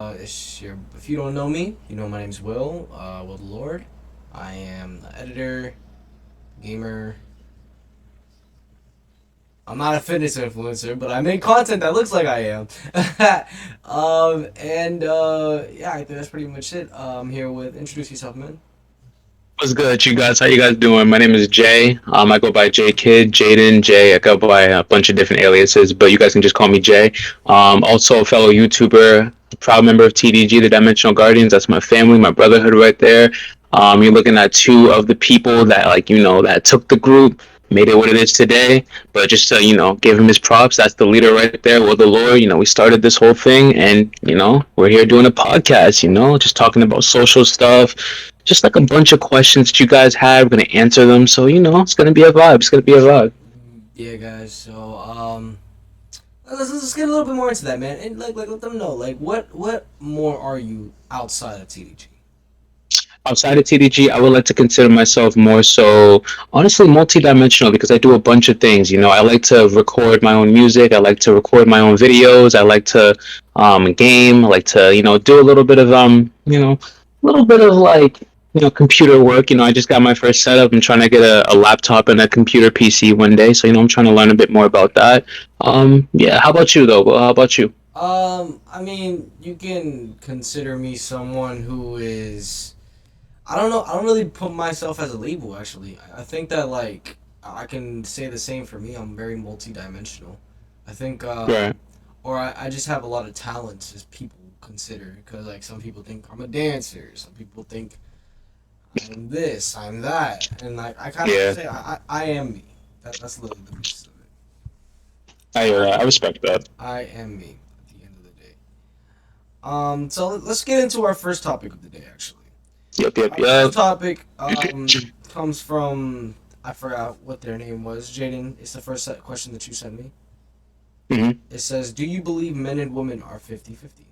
If you don't know me, you know my name's Willthelxrd. I am the editor, gamer. I'm not a fitness influencer, but I make content that looks like I am. Yeah, I think that's pretty much it. I'm here with introduce yourself, man. What's good, you guys? How you guys doing? My name is Jay. I go by JAEKID, Jaden, Jay. I go by a bunch of different aliases, but you guys can just call me Jay. Also a fellow YouTuber, proud member of TDG, the Dimensional Guardians. That's my family, my brotherhood right there. You're looking at two of the people that, that took the group, made it what it is today. But just to, give him his props, that's the leader right there. Well, the Lord, we started this whole thing, and we're here doing a podcast. Just talking about social stuff, just like a bunch of questions that you guys had. We're gonna answer them, so it's gonna be a vibe. It's gonna be a vibe. Yeah, guys. Let's get a little bit more into that, man, and like let them know what more are you outside of TDG? Outside of TDG, I would like to consider myself more so, honestly, multidimensional because I do a bunch of things. I like to record my own music. I like to record my own videos. I like to game. I like to do a little bit of a little bit of like computer work. I just got my first setup. I'm trying to get a laptop and a computer PC one day. So I'm trying to learn a bit more about that. Yeah. How about you though? Well, how about you? I mean, you can consider me someone who is. I don't know. I don't really put myself as a label. Actually, I think that I can say the same for me. I'm very multidimensional. I think, Right. or I just have a lot of talents as people consider. Because like some people think I'm a dancer. Some people think I'm this. I'm that. And like I kind of Yeah. say I am me. That's literally the gist of it. I respect that. I am me at the end of the day. So let's get into our first topic of the day. Actually. Yep. Yep. Our first Yep. topic comes from I forgot what their name was. Jaden, it's the first question that you sent me. Mhm. It says, "Do you believe men and women are 50-50?"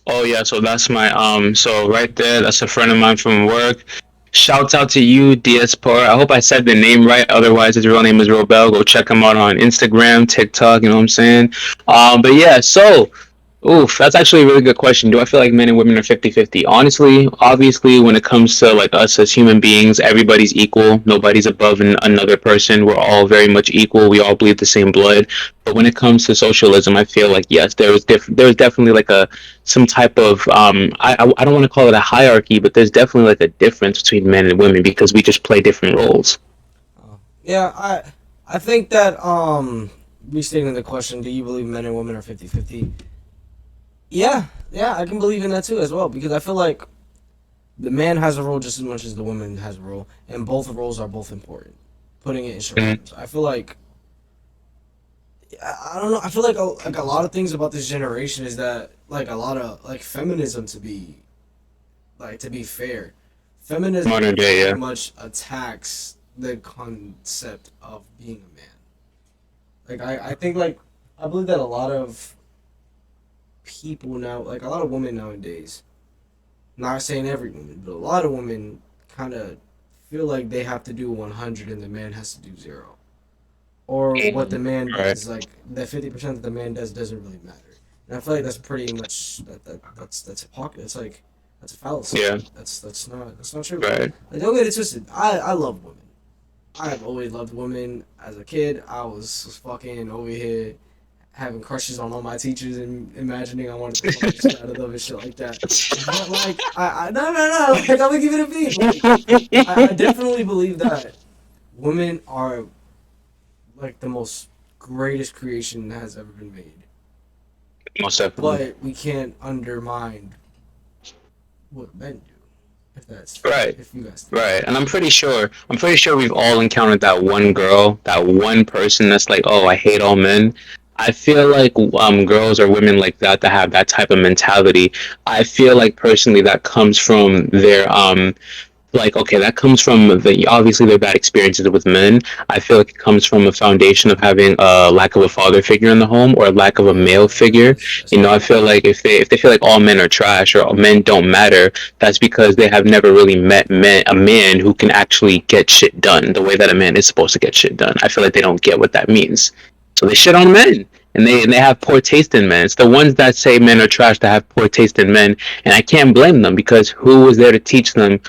Oh yeah, so that's my so right there, that's a friend of mine from work. Shouts out to you, Diaspora. I hope I said the name right. Otherwise, his real name is Robel. Go check him out on Instagram, TikTok. You know what I'm saying? But yeah, so oof, that's actually a really good question. Do I feel like men and women are 50-50? Honestly, obviously, when it comes to like us as human beings, everybody's equal. Nobody's above another person. We're all very much equal. We all bleed the same blood. But when it comes to socialism, I feel like yes, there's definitely like a some type of I don't want to call it a hierarchy, but there's definitely like a difference between men and women because we just play different roles. Yeah, I think that restating the question, "Do you believe men and women are 50-50?" Yeah, yeah, I can believe in that too as well because I feel like the man has a role just as much as the woman has a role, and both roles are both important. Putting it in short Mhm. terms, I feel like I don't know. I feel like a lot of things about this generation is that like a lot of like feminism to be fair, feminism Modern day, very yeah. much attacks the concept of being a man. Like I think like I believe that a lot of people now, like a lot of women nowadays, not saying every woman, but a lot of women kind of feel like they have to do 100 and the man has to do 0. Or what the man Right. does, like the 50% that the man does doesn't really matter. And I feel like that's pretty much that's hypocrisy. It's like that's a fallacy. Yeah. That's not true. Right. Like, don't get it twisted. I love women. I have always loved women. As a kid, I was fucking over here having crushes on all my teachers and imagining I wanted to fuck the shit out of them and shit like that. But like, no, like I'm gonna give it a beat. Like, I definitely believe that women are like the most greatest creation that has ever been made. Most definitely. But we can't undermine what men do. Right. If you guys think. Right, and I'm pretty sure we've all encountered that one girl, that one person that's like, oh, I hate all men. I feel like girls or women like that have that type of mentality. I feel like personally that comes from their like okay, that comes from the obviously their bad experiences with men. I feel like it comes from a foundation of having a lack of a father figure in the home or a lack of a male Yeah, figure. that's I true. feel like if they feel like all men are trash or all men don't matter, that's because they have never really met a man who can actually get shit done the way that a man is supposed to get shit done. I feel like they don't get what that means, so they shit on men. and they have poor taste in men. It's the ones that say men are trash that have poor taste in men, and I can't blame them because who was there to teach them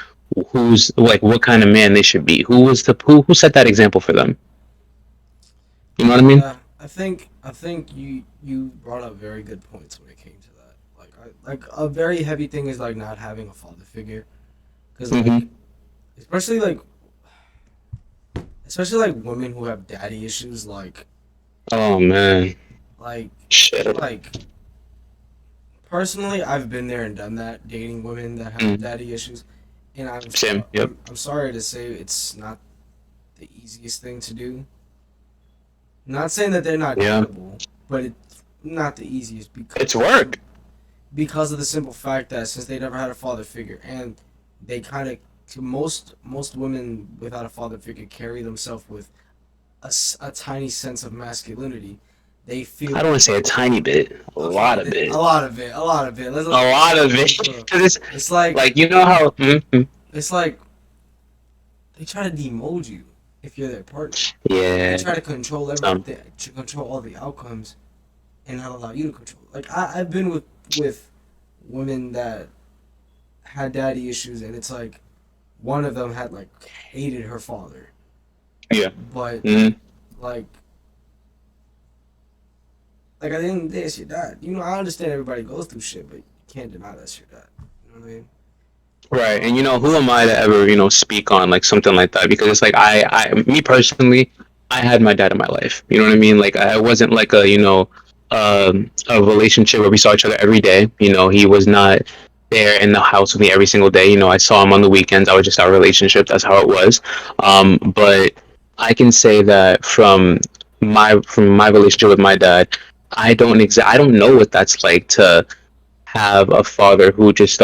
who's like what kind of man they should be? Who set that example for them? You know what I mean? I think you brought up very good points when it came to that. Like a very heavy thing is like not having a father figure, because Mm-hmm. especially like especially like women who have daddy issues. Oh man, Like I feel shit. like personally, I've been there and done that, dating women that have Mm. daddy issues, and Same. Yep. I'm sorry to say it's not the easiest thing to do. Not saying that they're not Yeah. dateable, but it's not the easiest It's work. because of the simple fact that since they never had a father figure, and they kind of most women without a father figure carry themselves with a tiny sense of masculinity. They I feel don't want to say a tiny bit, a lot of a it, lot of it, a lot of it. a lot of it. Because it's It's like like you know how. it's like they try to demold you if you're their partner. They Yeah. try to control Um. everything, to control all the outcomes, and not allow you to control. Like I've been with women that had daddy issues, and it's like one of them had like hated her father, Yeah. but Mm. like at the end of the day, it's your dad. You know, I understand everybody goes through shit, but you can't deny that's your dad. You know what I mean? Right. And you know who am I to ever speak on like something like that? Because it's like me personally, I had my dad in my life. You know what I mean? Like I wasn't like a relationship where we saw each other every day. He was not there in the house with me every single day. I saw him on the weekends. I was just our relationship. That's how it was. But I can say that from my relationship with my dad, I don't know what that's like to have a father who just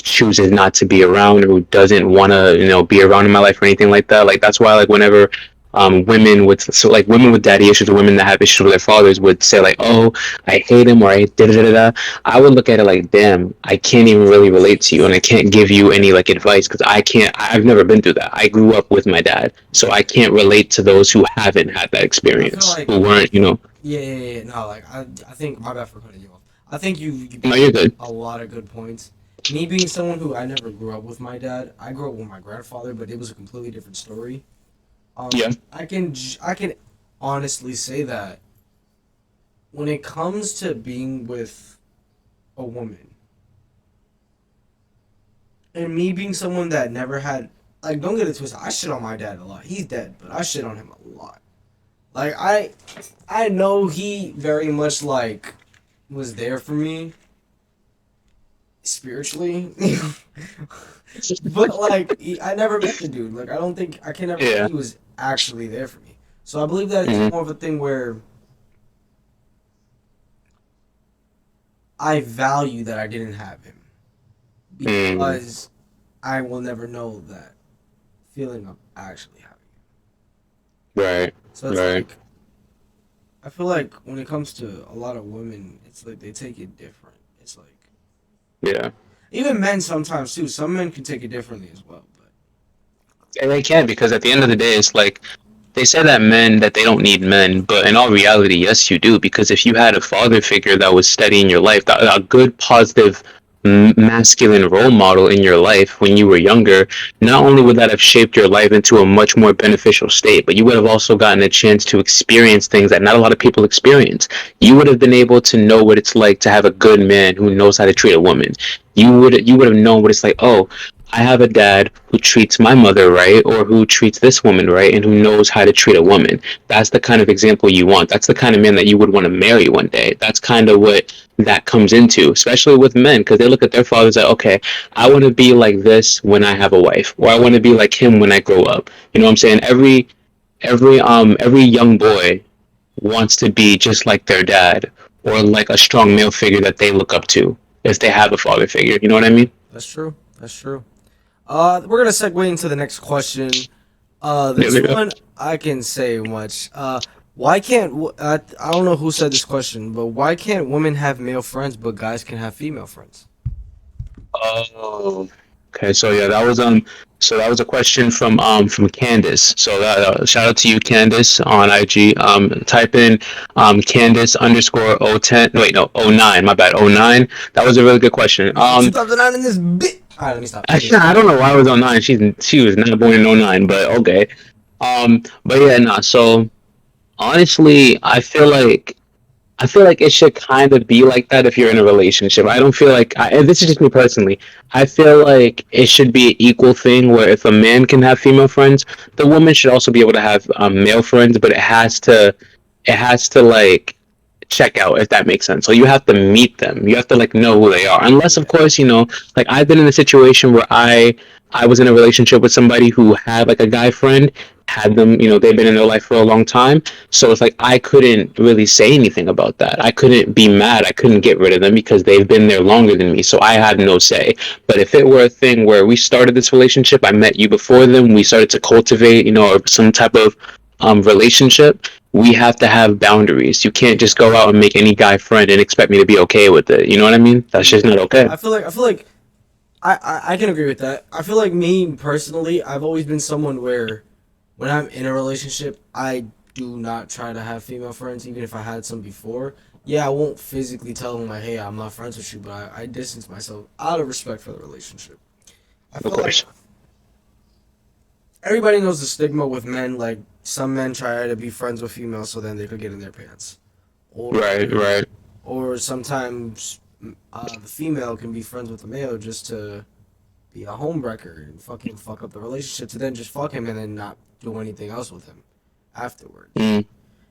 chooses not to be around or who doesn't want to be around in my life or anything like that. Like that's why like whenever women with daddy issues or women that have issues with their fathers would say like, oh, I hate him or I da da da da, I would look at it like, damn, I can't even really relate to you and I can't give you any like advice because I've never been through that. I grew up with my dad, so I can't relate to those who haven't had that I feel experience, like who weren't. yeah. No, like I think my bad for cutting you off. I think you No, brought you're up good. a lot of good points. Me being someone who I never grew up with my dad, I grew up with my grandfather, but it was a completely different story. Yeah. I can honestly say that when it comes to being with a woman, and me being someone that never had, like, don't get it twisted, I shit on my dad a lot. He's dead, but I shit on him a lot. Like I know he very much like was there for me spiritually. But like I never met the dude. Like I can never say Yeah. he was actually there for me. So I believe that it's Hmm. more of a thing where I value that I didn't have him Mm. because I will never know that feeling of actually having him. Right. So it's Right. like I feel like when it comes to a lot of women, it's like they take it different. It's like Yeah. even men sometimes too. Some men can take it differently as well. But And they can because at the end of the day, it's like they say that they don't need men, but in all reality, yes, you do. Because if you had a father figure that was steady in your life, a good, positive, masculine role model in your life when you were younger, not only would that have shaped your life into a much more beneficial state, but you would have also gotten a chance to experience things that not a lot of people experience. You would have been able to know what it's like to have a good man who knows how to treat a woman. You would have known what it's like. Oh, I have a dad who treats my mother right or who treats this woman right and who knows how to treat a woman. That's the kind of example you want. That's the kind of man that you would want to marry one day. That's kind of what that comes into, especially with men, because they look at their fathers like, okay, I want to be like this when I have a wife, or I want to be like him when I grow up. You know what I'm saying? Every young boy wants to be just like their dad or like a strong male figure that they look up to if they have a father figure. You know what I mean? that's true. That's true. We're gonna segue into the next question. There This we go. one I can say much. Why can't I don't know who said this question, but why can't women have male friends but guys can have female friends? Oh, okay. So yeah, So that was a question from Candace. So shout out to you, Candace, on IG. Type in Candace underscore 010. Wait, no, 09. My bad, 09. That was a really good question. 2009 in this bit. All right, let me stop. Actually, I don't know why it was 09. She was not born in 09, but okay. But yeah, nah. So honestly, I feel like it should kind of be like that if you're in a relationship. I don't feel like, and this is just me personally, I feel like it should be an equal thing where if a man can have female friends, the woman should also be able to have male friends, but it has to like check out, if that makes sense. So you have to meet them. You have to like know who they are. Unless of Yeah, course, like I've been in a situation where I was in a relationship with somebody who had like a guy friend, had them, they've been in their life for a long time. So it's like I couldn't really say anything about that. I couldn't be mad. I couldn't get rid of them because they've been there longer than me. So I had no say. But if it were a thing where we started this relationship, I met you before them, we started to cultivate, some type of relationship, we have to have boundaries. You can't just go out and make any guy friend and expect me to be okay with it. You know what I mean? That's just yeah. not okay. I feel like I can agree with that. I feel like me personally, I've always been someone where when I'm in a relationship, I do not try to have female friends, even if I had some before. Yeah, I won't physically tell them like, "Hey, I'm not friends with you," but I distance myself out of respect for the relationship. I Of feel like course. everybody knows the stigma with men. Like some men try to be friends with females so then they could get in their pants, or Right, right. or sometimes the female can be friends with the male just to be a homewrecker and fucking fuck up the relationship to then just fuck him and then not do anything else with him afterwards. Mm,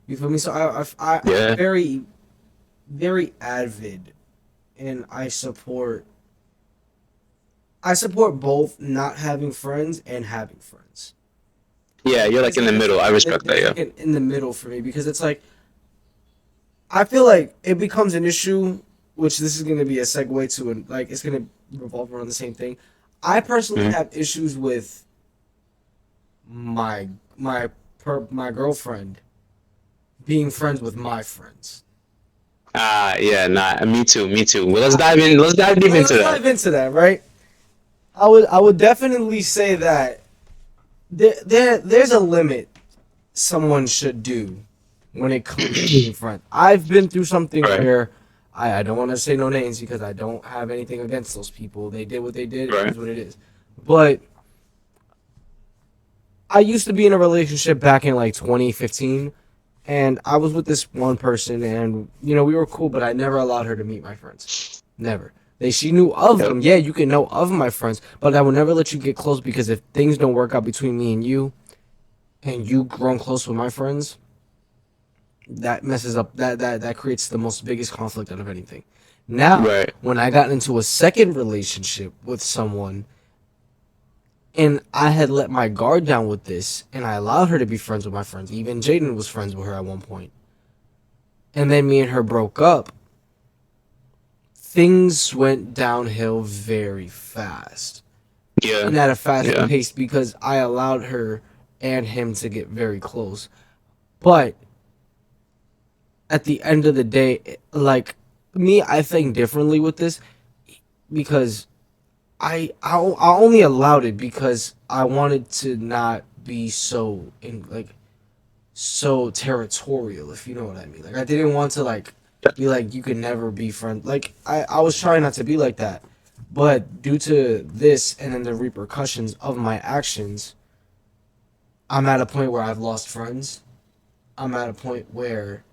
You feel me? So I'm yeah. very, very avid, and I support both not having friends and having friends. Yeah, you're like in the middle. I respect that, There's yeah. like an in the middle for me because it's like I feel like it becomes an issue, which this is going to be a segue to, and like it's going to revolve around the same thing. I personally Mm. have issues with my my girlfriend being friends with my friends. Yeah, nah, me too, me too. Well, let's dive deep into Let's that. dive into that, right? I would definitely say that there's a limit someone should do when it comes to being friends. I've been through something Right, where I don't want to say no names because I don't have anything against those people. They did what they did. It right. is what it is. But I used to be in a relationship back in like 2015, and I was with this one person, and we were cool, but I never allowed her to meet my friends. Never. She knew of Yep. them. Yeah, you can know of my friends, but I would never let you get close because if things don't work out between me and you grown close with my friends, that messes up that creates the most biggest conflict out of anything. Now, Right. when I got into a second relationship with someone and I had let my guard down with this and I allowed her to be friends with my friends, even Jaden was friends with her at one point, and then me and her broke up, things went downhill very fast Yeah, and at a fast yeah, pace because I allowed her and him to get very close. But at the end of the day, like me, I think differently with this because I only allowed it because I wanted to not be so territorial, if you know what I mean. Like I didn't want to like be like you can never be friends. Like I was trying not to be like that, but due to this and then the repercussions of my actions, I'm at a point where I've lost friends. I'm at a point where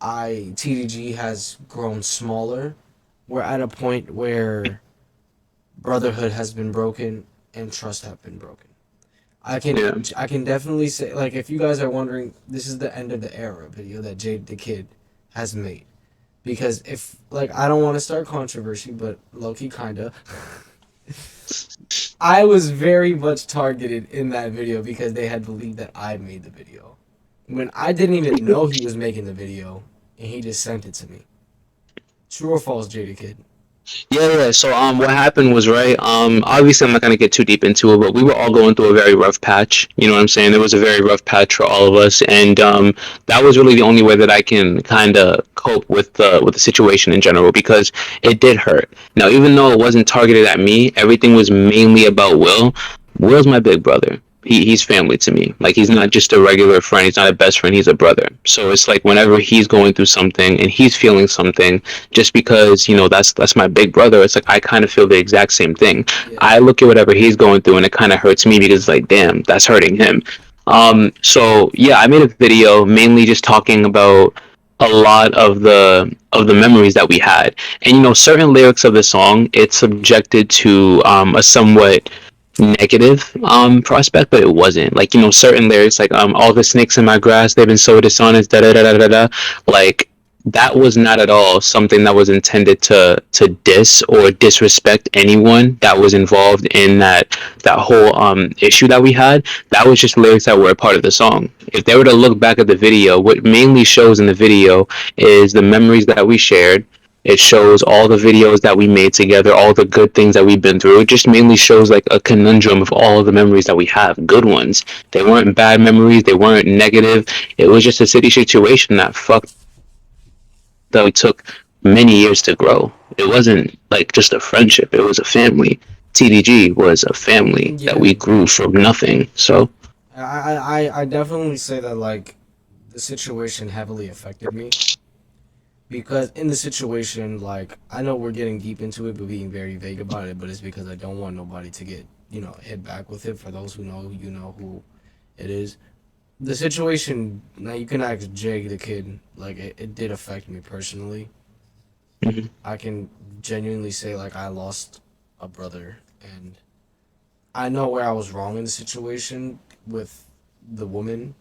I TDG has grown smaller. We're at a point where brotherhood has been broken and trust have been broken. I yeah. can I can definitely say like if you guys are wondering, this is the end of the era video that Jade the Kid has made. Because if like I don't want to start controversy, but Loki kinda I was very much targeted in that video because they had believed that I made the video. When I didn't even know he was making the video and he just sent it to me. True or false, Jada Kid? Yeah, yeah. So what happened was right. Obviously I'm not gonna get too deep into it, but we were all going through a very rough patch. You know what I'm saying? There was a very rough patch for all of us, and that was really the only way that I can kind of cope with the situation in general because it did hurt. Now, even though it wasn't targeted at me, everything was mainly about Will. Will's my big brother. He's family to me. Like, he's not just a regular friend. He's not a best friend. He's a brother. So it's like whenever he's going through something and he's feeling something, just because that's my big brother, it's like I kind of feel the exact same thing. Yeah. I look at whatever he's going through and it kind of hurts me because it's like, damn, that's hurting him. So yeah, I made a video mainly just talking about a lot of the memories that we had, and certain lyrics of the song, it's subjected to a somewhat negative prospect, but it wasn't. Like, certain lyrics, like all the snakes in my grass, they've been so dishonest, da da da da da da. Like, that was not at all something that was intended to diss or disrespect anyone that was involved in that whole issue that we had. That was just lyrics that were a part of the song. If they were to look back at the video, what mainly shows in the video is the memories that we shared. It shows all the videos that we made together, all the good things that we've been through. It just mainly shows like a conundrum of all the memories that we have, good ones. They weren't bad memories, they weren't negative. It was just a city situation that fucked that we took many years to grow. It wasn't like just a friendship, it was a family. TDG was a family that we grew from nothing. So I definitely say that, like, the situation heavily affected me. Because in the situation, like, I know we're getting deep into it, but being very vague about it, but it's because I don't want nobody to get, hit back with it. For those who know, you know who it is. The situation, now you can ask Jake the kid, like, it did affect me personally. mm-hmm. I can genuinely say, like, I lost a brother, and I know where I was wrong in the situation with the woman.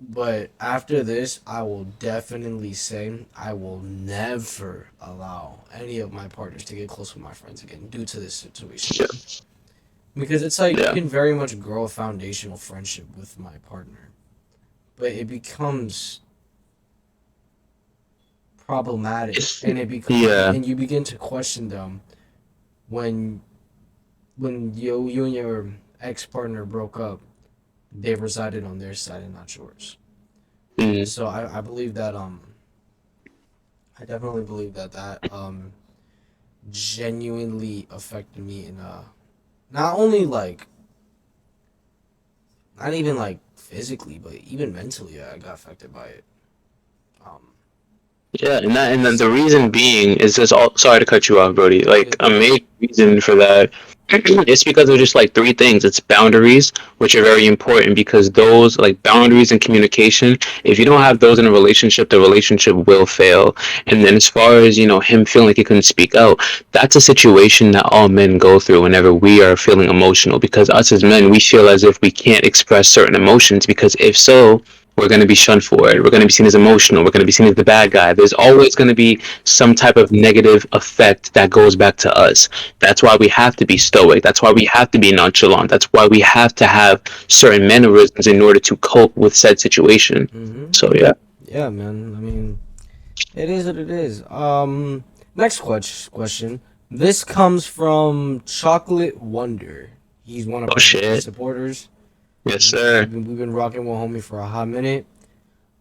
But after this, I will definitely say I will never allow any of my partners to get close with my friends again due to this situation. Yeah. Because it's like you can very much grow a foundational friendship with my partner, but it becomes problematic, and it becomes and you begin to question them when you and your ex partner broke up. They resided on their side and not yours. Mm-hmm. So I believe that I definitely believe that genuinely affected me in not only like not even like physically, but even mentally. I got affected by it. Yeah, and then the reason being is just all. Sorry to cut you off, Brody. Like, a major reason for that, it's because of just like three things. It's boundaries, which are very important because those, like, boundaries and communication. If you don't have those in a relationship, the relationship will fail. And then as far as him feeling like he couldn't speak out, that's a situation that all men go through whenever we are feeling emotional. Because us as men, we feel as if we can't express certain emotions because if so, we're going to be shunned for it. We're going to be seen as emotional. We're going to be seen as the bad guy. There's always going to be some type of negative effect that goes back to us. That's why we have to be stoic. That's why we have to be nonchalant. That's why we have to have certain mannerisms in order to cope with said situation. Mm-hmm. So, yeah. Yeah, man. I mean, it is what it is. Next question. This comes from Chocolate Wonder. He's one of our supporters. Yes, sir. We've been rocking with homie for a hot minute.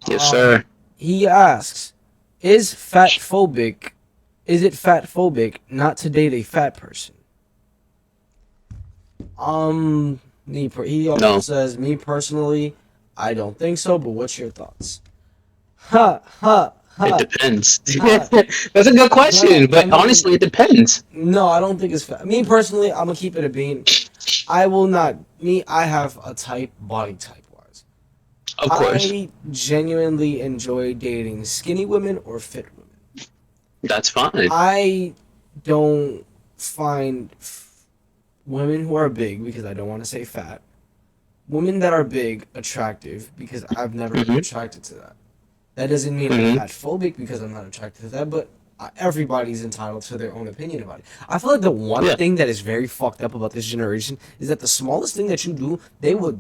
Yes, sir. He asks, is it fat phobic not to date a fat person? He also says, me personally, I don't think so, but what's your thoughts? It depends. That's a good question, but honestly, it depends. No, I don't think it's fat. Me personally, I'm gonna keep it a bean. I will not. I have a type, body type wise. Of course. I genuinely enjoy dating skinny women or fit women. That's fine. I don't find women who are big, because I don't want to say fat, women that are big attractive, because I've never been attracted to that. That doesn't mean I'm fat phobic because I'm not attracted to that, but everybody's entitled to their own opinion about it. I feel like the one thing that is very fucked up about this generation is that the smallest thing that you do, they will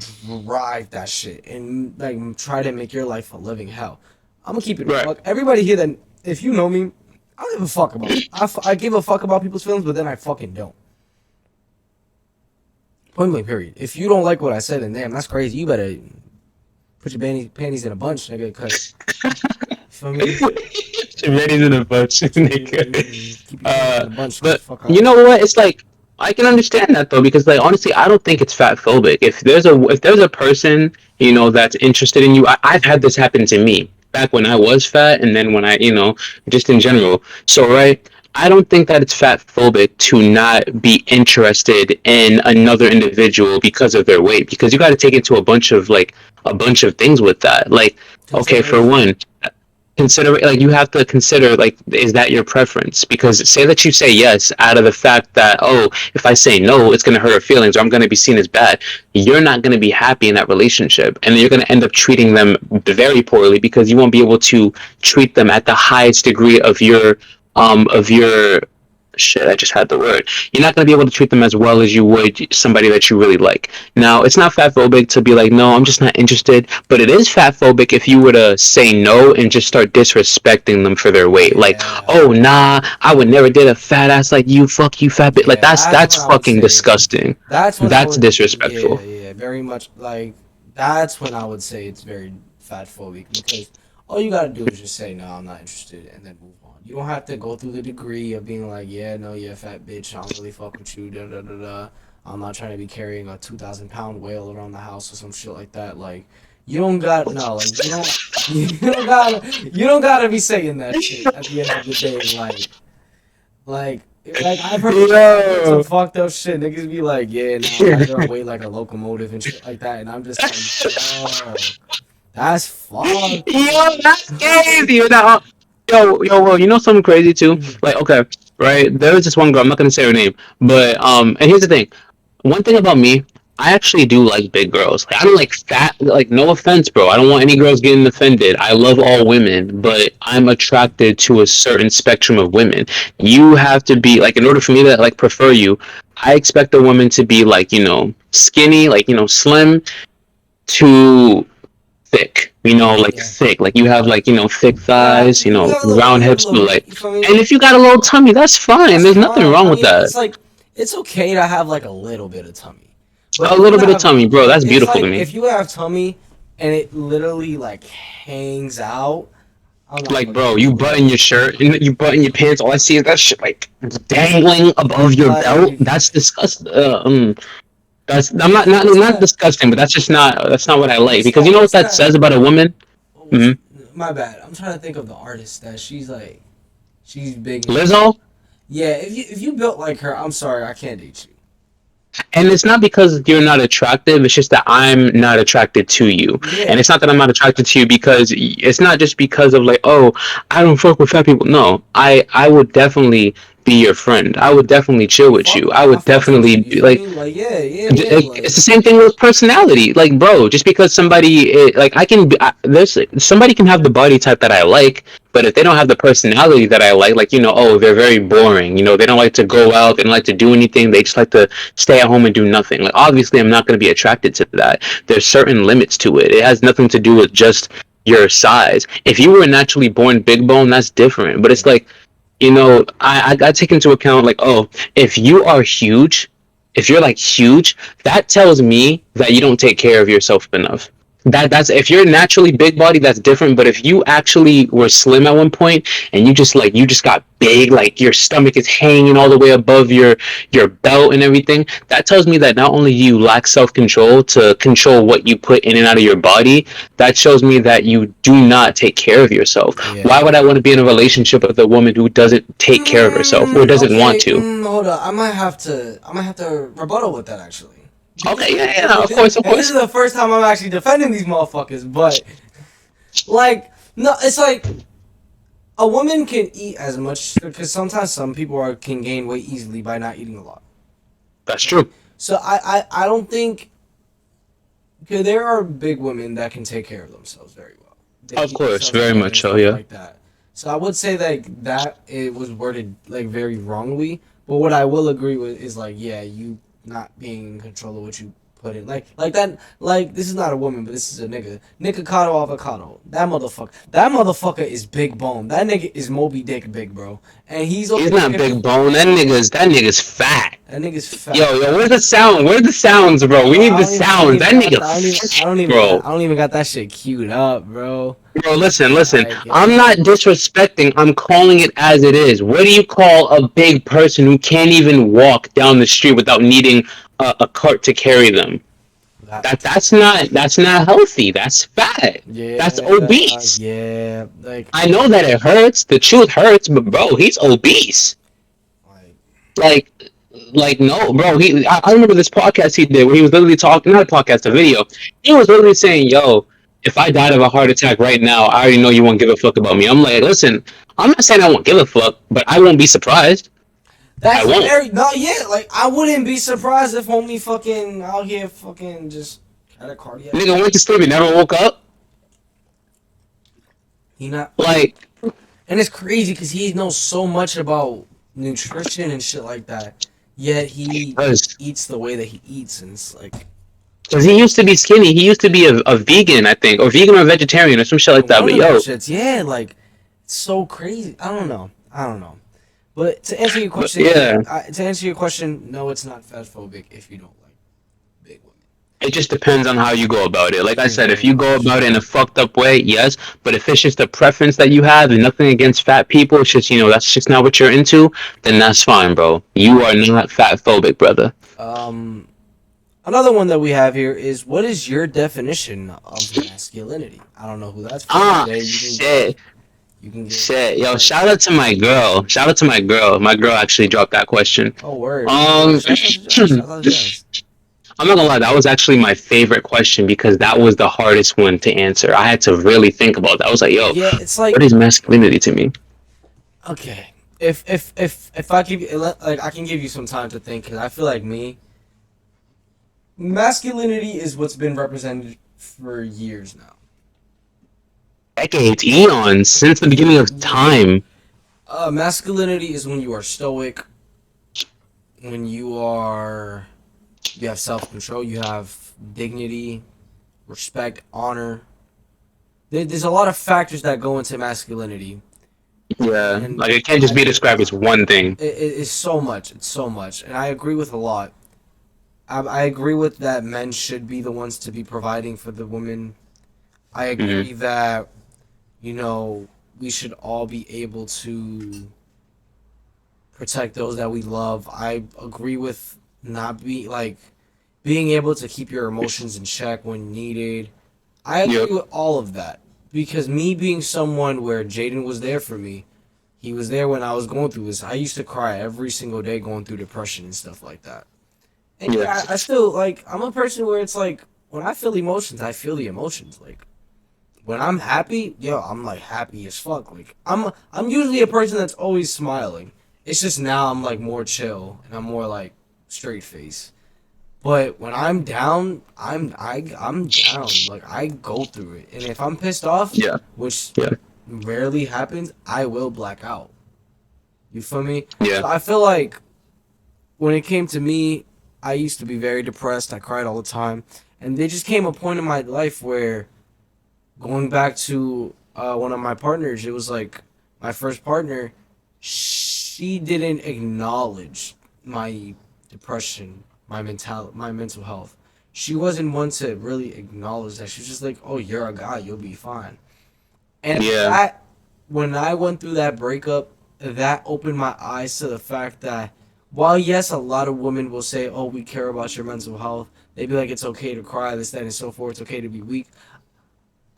drive that shit and like try to make your life a living hell. I'm gonna keep it real. Like, everybody here that, if you know me, I don't give a fuck about it. I give a fuck about people's feelings, but then I fucking don't. Point blank, period. If you don't like what I said, then damn, that's crazy. You better put your panties in a bunch, nigga, because feel me? Your panties in a bunch, nigga. Keep your panties in a bunch, but you know what? It's like, I can understand that though, because like honestly, I don't think it's fat phobic. If there's a person that's interested in you, I've had this happen to me back when I was fat, and then when I just in general. So right, I don't think that it's fat phobic to not be interested in another individual because of their weight, because you got to take into a bunch of things with that. Like, okay, for Consideration. one, consider like you have to consider like, is that your preference? Because say that you say yes out of the fact that, oh, if I say no, it's going to hurt her feelings, or I'm going to be seen as bad. You're not going to be happy in that relationship, and then you're going to end up treating them very poorly because you won't be able to treat them at the highest degree of your shit, I just had the word. You're not going to be able to treat them as well as you would somebody that you really like. Now, it's not fat phobic to be like, no, I'm just not interested, but it is fat phobic if you were to say no and just start disrespecting them for their weight. Like, Yeah, oh, nah, I would never date a fat ass like you, fuck you, fat bitch. Like, yeah. That's when that's I would fucking say. disgusting. That's when I That's would. Yeah, disrespectful. yeah. Very much like. That's when I would say it's very fat phobic because all you gotta do is just say no, I'm not interested, and then move on. You don't have to go through the degree of being like, yeah, no, you're a fat bitch. I don't really fuck with you. Da da da da. I'm not trying to be carrying a 2,000 pound whale around the house or some shit like that. Like, you don't got no, like you don't, you don't gotta be saying that shit at the end of the day. Like I've heard some Yo. fucked up shit. Niggas be like, yeah, nah, my girl weigh like a locomotive and shit like that, and I'm just like, yo, that's fucked. Yo, that's crazy. Well, you know something crazy too? Like, okay, right? There was this one girl. I'm not gonna say her name, but and here's the thing. One thing about me, I actually do like big girls. Like, I don't like fat. Like, no offense, bro. I don't want any girls getting offended. I love all women, but I'm attracted to a certain spectrum of women. You have to be like, in order for me to like prefer you, I expect a woman to be like, skinny, like, slim to thick, like Yeah, thick, like you have like thick thighs, you got a little, round you got a hips, little but meat. like, You feel me? and if you got a little tummy, that's fine. That's There's nothing fine. wrong I with mean, that. it's like it's okay to have like a little bit of tummy, but A if you little bit of have, tummy, bro, that's it's beautiful to like me. if you have tummy and it literally like hangs out, I'm not Like, fucking bro, with you you, button bro. your shirt and you button your pants. All I see is that shit like dangling above your belt. Like, That's disgusting. That's what's not that? disgusting, but that's not what I like, What's because that? you know what What's that that? says about a woman. What's, hmm my bad. I'm trying to think of the artist that she's like. She's big and she. Lizzo. Yeah, if you built like her, I'm sorry, I can't date you. And it's not because you're not attractive, it's just that I'm not attracted to you. And Yeah, it's not that I'm not attracted to you because it's not just because of like, oh, I don't fuck with fat people. No, I would definitely be your friend. I would definitely chill with you. I I would fucks with you. definitely You be feel like, me? Like yeah. it's the Like same thing with personality. Like, bro, just because like, there's somebody can have the body type that I like, but if they don't have the personality that I like, oh, they're very boring. They don't like to go out, they don't like to do anything. They just like to stay at home and do nothing. Like, obviously, I'm not going to be attracted to that. There's certain limits to it. It has nothing to do with just your size. If you were naturally born big bone, that's different. But it's yeah. like, I take into account like, oh, if you are huge, if you're like huge, that tells me that you don't take care of yourself enough. That's if you're naturally big body, that's different. But if you actually were slim at one point and you just got big, like your stomach is hanging all the way above your belt and everything, that tells me that not only do you lack self control to control what you put in and out of your body, that shows me that you do not take care of yourself. Yeah. Why would I want to be in a relationship with a woman who doesn't take care of herself or doesn't want Okay. to? Hold on. I might have to rebuttal with that actually. Okay, yeah, And yeah, of course, of this is course. the first time I'm actually defending these motherfuckers. But like, no, it's like a woman can eat as much because sometimes some people can gain weight easily by not eating a lot. That's Right. true. So I don't think because there are big women that can take care of themselves very well. They Of keep course, themselves very together much and so, stuff yeah. like that. So I would say that it was worded like very wrongly. But what I will agree with is like, yeah, you not being in control of what you put in. Like that. Like this is not a woman, but this is a nigga. Nikocado avocado. That motherfucker. That motherfucker is big bone. That nigga is Moby Dick big, bro. And he's over He's not here. big bone. That nigga's fat. That nigga's fat. Yo, where's the sound? Where's the sounds, bro? We Bro, need the I don't sounds. even That got nigga that. I don't even. fat, I don't even got. bro. I don't even got that shit queued up, bro. Bro, listen. I get I'm it. not disrespecting. I'm calling it as it is. What do you call a big person who can't even walk down the street without needing a cart to carry them? That, That's not healthy. That's fat. That's yeah, obese. yeah. Like, I know that it hurts. The truth hurts, but bro, he's obese. like, Like, like no, bro. I remember this podcast he did where he was literally talking, not a podcast, a video. He was literally saying, "Yo, if I died of a heart attack right now, I already know you won't give a fuck about me." I'm like, listen, I'm not saying I won't give a fuck, but I won't be surprised. I that's won't. very no, yeah. Like, I wouldn't be surprised if homie fucking out here fucking just had a cardiac. Nigga went to sleep and never woke up. He not, Like, and it's crazy because he knows so much about nutrition and shit like that. Yet he because eats the way that he eats, and it's like he used to be skinny. He used to be a vegan, I think, or vegan or vegetarian or some shit like that. one But of them yo, shits. Yeah, like it's so crazy. I don't know. I don't know. But to answer your but question, yeah. no, it's not fat phobic if you don't like big women. It just depends on how you go about it. Like I said, if Very you go much. about it in a fucked up way, yes. But if it's just a preference that you have and nothing against fat people, it's just, that's just not what you're into, then that's fine, bro. You are not fat phobic, brother. Um, Another one that we have here is, what is your definition of masculinity? I don't know who that's for. Ah, Today shit. you can give Shit. Yo, shout out to my girl. Shout out to my girl. My girl actually dropped that question. Oh, word. Um, Shout out to Jazz. Shout out to Jazz. I'm not gonna lie, that was actually my favorite question because that was the hardest one to answer. I had to really think about that. I was like, yo, Yeah, it's like, what is masculinity to me? okay, if I give you like, I can give you some time to think, because I feel like masculinity is what's been represented for years now. Decades, eons, since the beginning of time. Masculinity is when you are stoic, when you have self-control, you have dignity, respect, honor. There's a lot of factors that go into masculinity, Yeah, and like it can't just be described as one thing. it's so much. It's so much, and I agree with a lot. I agree with that men should be the ones to be providing for the women. I agree that, we should all be able to protect those that we love. I agree with not being able to keep your emotions in check when needed. I agree Yep. with all of that, because me being someone where Jaden was there for me, he was there when I was going through this. I used to cry every single day going through depression and stuff like that. And Yeah. yeah, I still, I'm a person where it's like, when I feel emotions, I feel the emotions. Like, when I'm happy, I'm like happy as fuck. Like, I'm usually a person that's always smiling. It's just now I'm like more chill and I'm more like straight face. But when I'm down, I'm down. Like, I go through it. And if I'm pissed off, Yeah. which Yeah. rarely happens, I will black out. You feel me? Yeah. So I feel like when it came to me, I used to be very depressed. I cried all the time. And there just came a point in my life where, going back to one of my partners, it was like my first partner, she didn't acknowledge my depression, my mental health. She wasn't one to really acknowledge that. She was just like, "Oh, you're a guy, you'll be fine." And Yeah. when I went through that breakup, that opened my eyes to the fact that, while yes, a lot of women will say, "Oh, we care about your mental health," they'd be like, "It's okay to cry, this, that, and so forth. It's okay to be weak."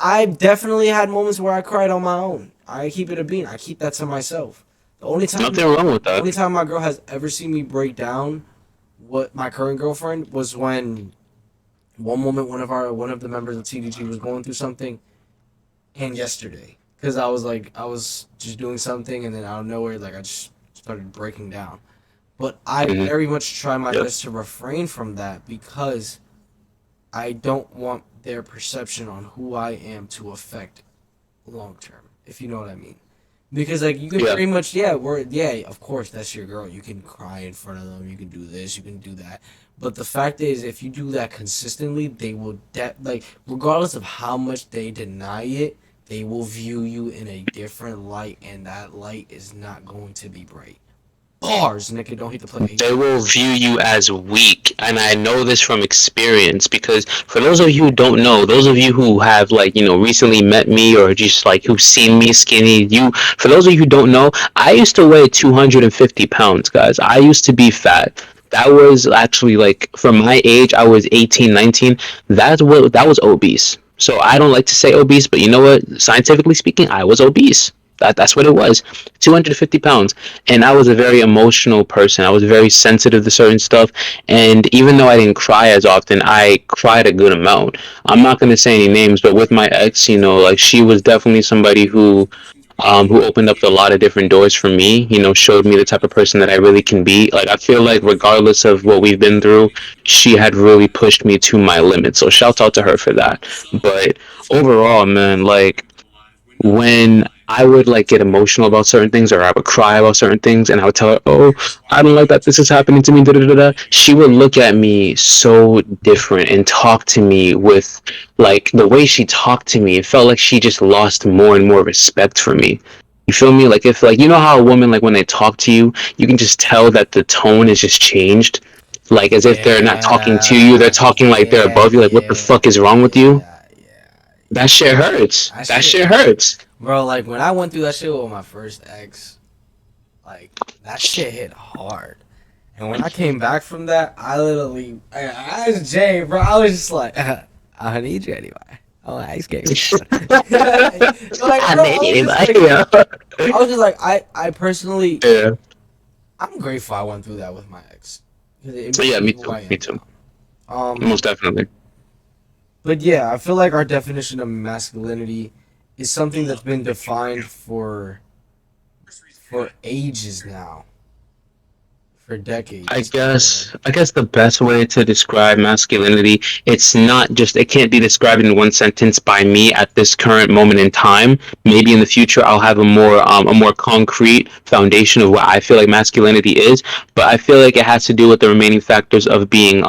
I definitely had moments where I cried on my own. I keep it a bean. I keep that to myself. The only time, Nothing wrong with the that. only time my girl has ever seen me break down, what my current girlfriend, was when one moment one of the members of TDG was going through something, and yesterday, because I was just doing something, and then out of nowhere, like, I just started breaking down. But I Mhm. very much try my Yep. best to refrain from that, because I don't want their perception on who I am to affect long term, if you know what I mean. Because, like, you can Yeah. pretty much, of course, that's your girl. You can cry in front of them. You can do this. You can do that. But the fact is, if you do that consistently, they will regardless of how much they deny it, they will view you in a different light, and that light is not going to be bright. bars, nigga. Don't hate the player. They will view you as weak, and I know this from experience because for those of you who don't know, those of you who have like recently met me or just like who've seen me skinny, for those of you who don't know, I used to weigh 250 pounds, guys. I used to be fat. That was actually like for my age, I was 18, 19. That was obese. So I don't like to say obese, but you know what? Scientifically speaking, I was obese. That's what it was. 250 pounds. And I was a very emotional person. I was very sensitive to certain stuff. And even though I didn't cry as often, I cried a good amount. I'm not going to say any names, but with my ex, like she was definitely somebody who opened up a lot of different doors for me, showed me the type of person that I really can be. Like, I feel like regardless of what we've been through, she had really pushed me to my limit. So shout out to her for that. But overall, man, like, when I would like get emotional about certain things or I would cry about certain things and I would tell her, "Oh, I don't like that this is happening to me," da da da da. She would look at me so different and talk to me with like the way she talked to me. It felt like she just lost more and more respect for me. You feel me? Like if like how a woman like when they talk to you, you can just tell that the tone is just changed. Like as if they're not talking to you, they're talking like they're above you. Like what the fuck is wrong with you? That shit hurts. That shit hurts. Bro, like, when I went through that shit with my first ex, like, that shit hit hard. And when I came back from that, I literally, I was Jay, bro. I was just like, I don't need you anyway. Oh, ice game. I need you anyway. I was just like, I personally, I'm grateful I went through that with my ex. Me too. Me too. Most definitely. But yeah, I feel like our definition of masculinity is something that's been defined for ages now. For decades. I guess the best way to describe masculinity, it can't be described in one sentence by me at this current moment in time. Maybe in the future I'll have a more concrete foundation of what I feel like masculinity is, but I feel like it has to do with the remaining factors of being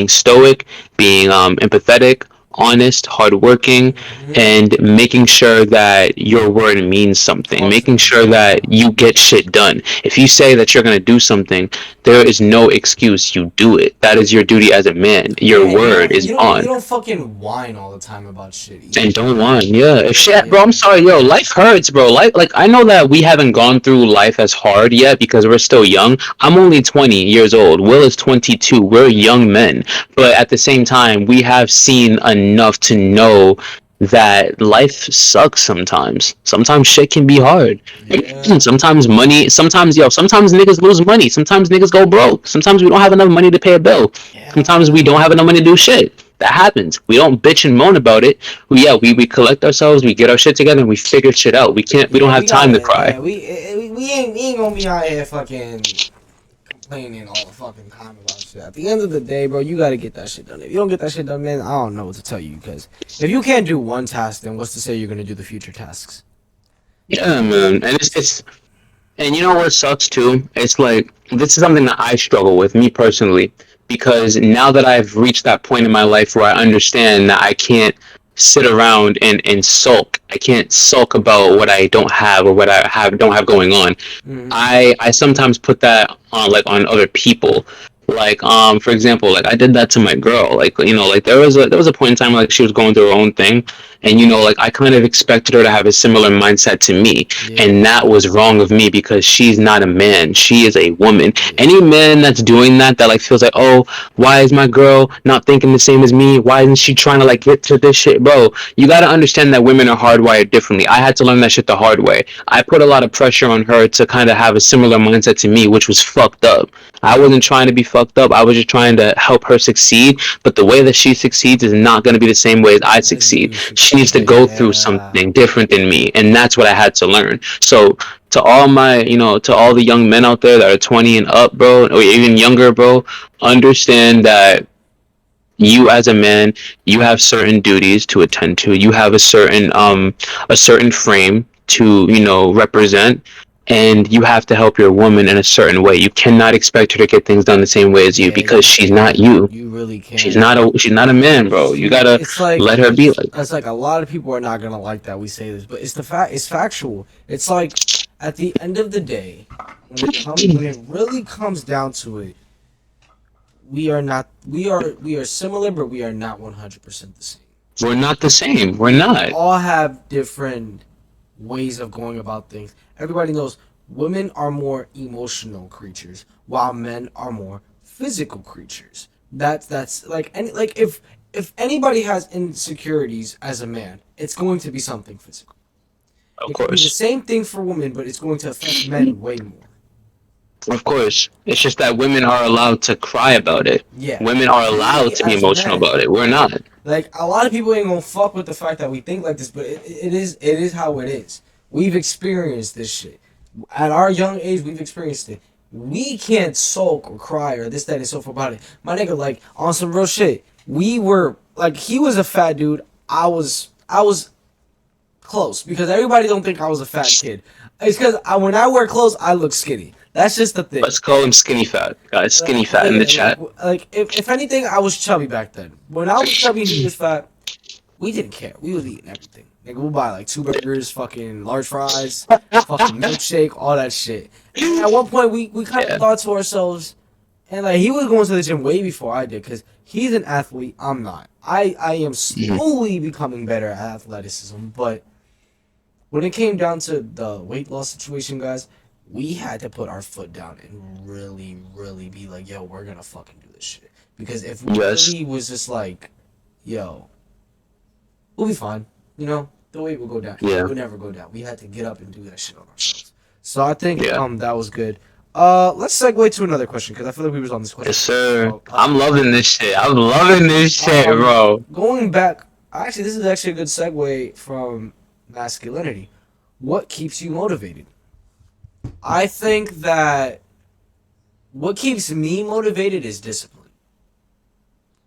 stoic, being empathetic, honest, hardworking, and making sure that your word means something. Making sure that you get shit done. If you say that you're gonna do something, there is no excuse. You do it. That is your duty as a man. Your word is on. You don't fucking whine all the time about shit. Either. And don't whine. Yeah. If shit, bro, I'm sorry, yo. Life hurts, bro. Like I know that we haven't gone through life as hard yet because we're still young. I'm only 20 years old. Will is 22. We're young men, but at the same time, we have seen enough to know that life sucks sometimes. Sometimes shit can be hard. Yeah. Sometimes niggas lose money. Sometimes niggas go broke. Sometimes we don't have enough money to pay a bill. Yeah. Sometimes we don't have enough money to do shit. That happens. We don't bitch and moan about it. We collect ourselves, we get our shit together, and we figure shit out. We don't have time to cry. Yeah, we ain't gonna be out here fucking complaining all the fucking time about shit. At the end of the day, bro, you gotta get that shit done. If you don't get that shit done, man, I don't know what to tell you. Because if you can't do one task, then what's to say you're gonna do the future tasks? Yeah, man, and it's and you know what sucks too? It's like this is something that I struggle with, me personally, because now that I've reached that point in my life where I understand that I can't sit around and sulk. I can't sulk about what I don't have or what I don't have going on. Mm-hmm. I sometimes put that on other people. Like for example, like I did that to my girl. Like there was a point in time like she was going through her own thing, and like I kind of expected her to have a similar mindset to me, and that was wrong of me because she's not a man, she is a woman. Any man that's doing that like feels like, oh, why is my girl not thinking the same as me? Why isn't she trying to like get to this shit, bro? You got to understand that women are hardwired differently. I had to learn that shit the hard way. I put a lot of pressure on her to kind of have a similar mindset to me, which was fucked up. I wasn't trying to be fucked up. I was just trying to help her succeed. But the way that she succeeds is not going to be the same way as I succeed. She needs to go through something different than me. And that's what I had to learn. So to all my, to all the young men out there that are 20 and up, bro, or even younger, bro, understand that you as a man, you have certain duties to attend to. You have a certain frame to, represent. and you have to help your woman in a certain way. You cannot expect her to get things done the same way as you Yeah, because you she's not can't. you. You really She's can't. not a man, bro. You gotta It's like let her be like it's like a lot of people are not gonna like that we say this, but it's the fact. It's factual. It's like at the end of the day, when it really comes down to it, we are not. We are similar, but we are not 100% the same. we're not the same. We're We not. all have different ways of going about things. Everybody knows women are more emotional creatures, while men are more physical creatures. That's like any like if anybody has insecurities as a man, it's going to be something physical. Of It could be the course. same thing for women, but it's going to affect men way more. Of course. It's just that women are allowed to cry about it. Yeah, Women are allowed we to be as emotional men, about it. We're not. like a lot of people ain't gonna fuck with the fact that we think like this, but it is how it is. We've experienced this shit. At our young age, we've experienced it. We can't sulk or cry or this, that, and so forth about it. My nigga, like on some real shit. We were like he was a fat dude. I was close because everybody don't think I was a fat kid. It's because when I wear clothes, I look skinny. That's just the thing. Let's call him skinny fat, guys. Skinny fat in the chat. Like if anything, I was chubby back then. When I was chubby and he was fat, we didn't care. We was eating everything. Nigga, we'll buy like 2 burgers, fucking large fries, fucking milkshake, all that shit. And at one point, we kind of Yeah. thought to ourselves, and like he was going to the gym way before I did, because he's an athlete. I'm not. I am slowly becoming better at athleticism, but when it came down to the weight loss situation, guys, we had to put our foot down and really, really be like, yo, we're gonna fucking do this shit. Because if we Yes. really was just like, yo, we'll be fine. You know, the weight will go down. Yeah. It would never go down. We had to get up and do that shit on ourselves. So I think Yeah. that was good. Let's segue to another question because I feel like we was on this question. Yes, sir. So, I'm loving this shit. I'm loving this shit, bro. going back, actually, this is actually a good segue from masculinity. What keeps you motivated? I think that what keeps me motivated is discipline.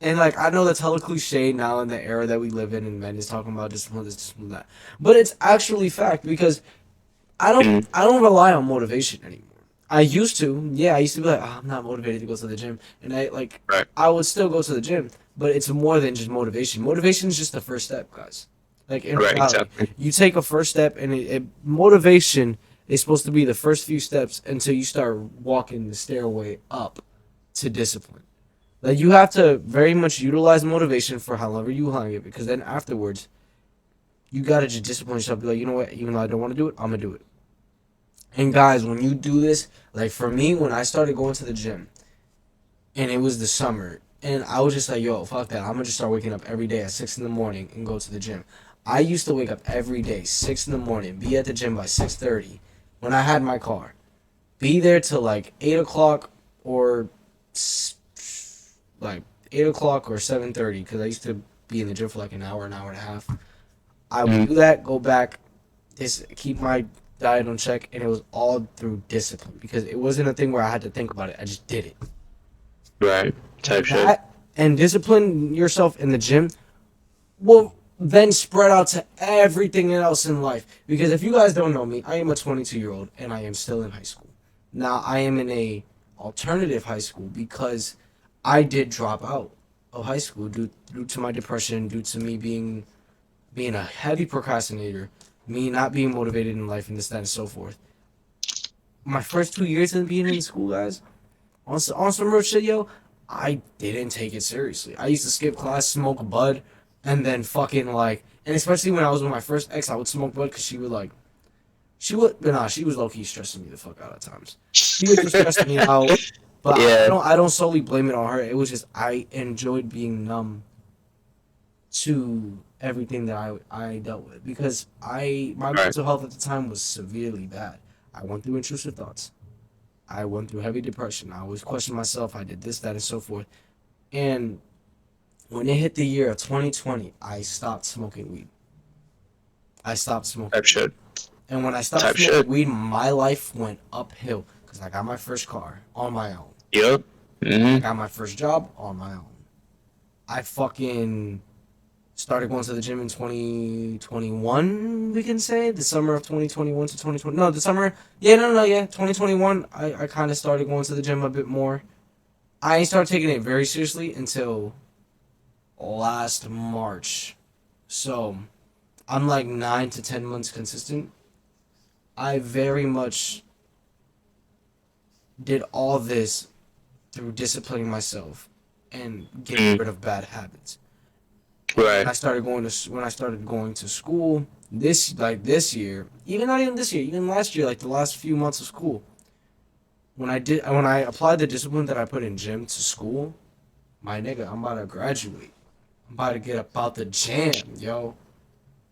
And like I know that's hella cliche now in the era that we live in, and men is talking about discipline, this, discipline, that. But it's actually fact because I don't rely on motivation anymore. I used to, yeah, I used to be like, oh, I'm not motivated to go to the gym, and Right. I would still go to the gym, but it's more than just motivation. Motivation is just the first step, guys. Like in Right, reality, exactly. you take a first step, and motivation is supposed to be the first few steps until you start walking the stairway up to discipline. Like you have to very much utilize motivation for however you like it, because then afterwards, you gotta just discipline yourself. Be like, you know what? Even though I don't want to do it, I'm gonna do it. And guys, when you do this, like for me, when I started going to the gym, and it was the summer, and I was just like, yo, fuck that. I'm gonna just start waking up every day at 6 in the morning and go to the gym. I used to wake up every day 6 in the morning, be at the gym by 6:30 when I had my car, be there till like 8 o'clock or like 8 o'clock or 7:30 because I used to be in the gym for like an hour and a half. I would do that, go back, just keep my diet on check, and it was all through discipline because it wasn't a thing where I had to think about it. I just did it. Right. Type shit. That and discipline yourself in the gym will then spread out to everything else in life. Because if you guys don't know me, I am a 22-year-old and I am still in high school. Now I am in a alternative high school because I did drop out of high school due to my depression, due to me being a heavy procrastinator, me not being motivated in life, and this, that, and so forth. My first 2 years of being in school, guys, on some real shit, yo, I didn't take it seriously. I used to skip class, smoke a bud, and then fucking like, and especially when I was with my first ex, I would smoke bud because she would like, she was low key stressing me the fuck out at times. She was just stressing me out, but Yeah. I don't solely blame it on her. It was just I enjoyed being numb to everything that I dealt with because my Right. mental health at the time was severely bad. I went through intrusive thoughts. I went through heavy depression. I always questioned myself. I did this, that, and so forth. And when it hit the year of 2020, I stopped smoking weed. I stopped smoking. Type shit. And when I stopped Type smoking shit. weed, my life went uphill because I got my first car on my own. Yup. I got my first job on my own. I fucking Started going to the gym in 2021, we can say. The summer of 2021 to 2020. No, the summer. Yeah, no, yeah. 2021, I kind of started going to the gym a bit more. I ain't started taking it very seriously until last March. So, I'm like 9 to 10 months consistent. I very much did all this through disciplining myself and getting rid of bad habits. Right. When I started going to school this year, even not even this year, even last year, like the last few months of school, when I applied the discipline that I put in gym to school, my nigga, I'm about to graduate. I'm about to get up out the jam, yo.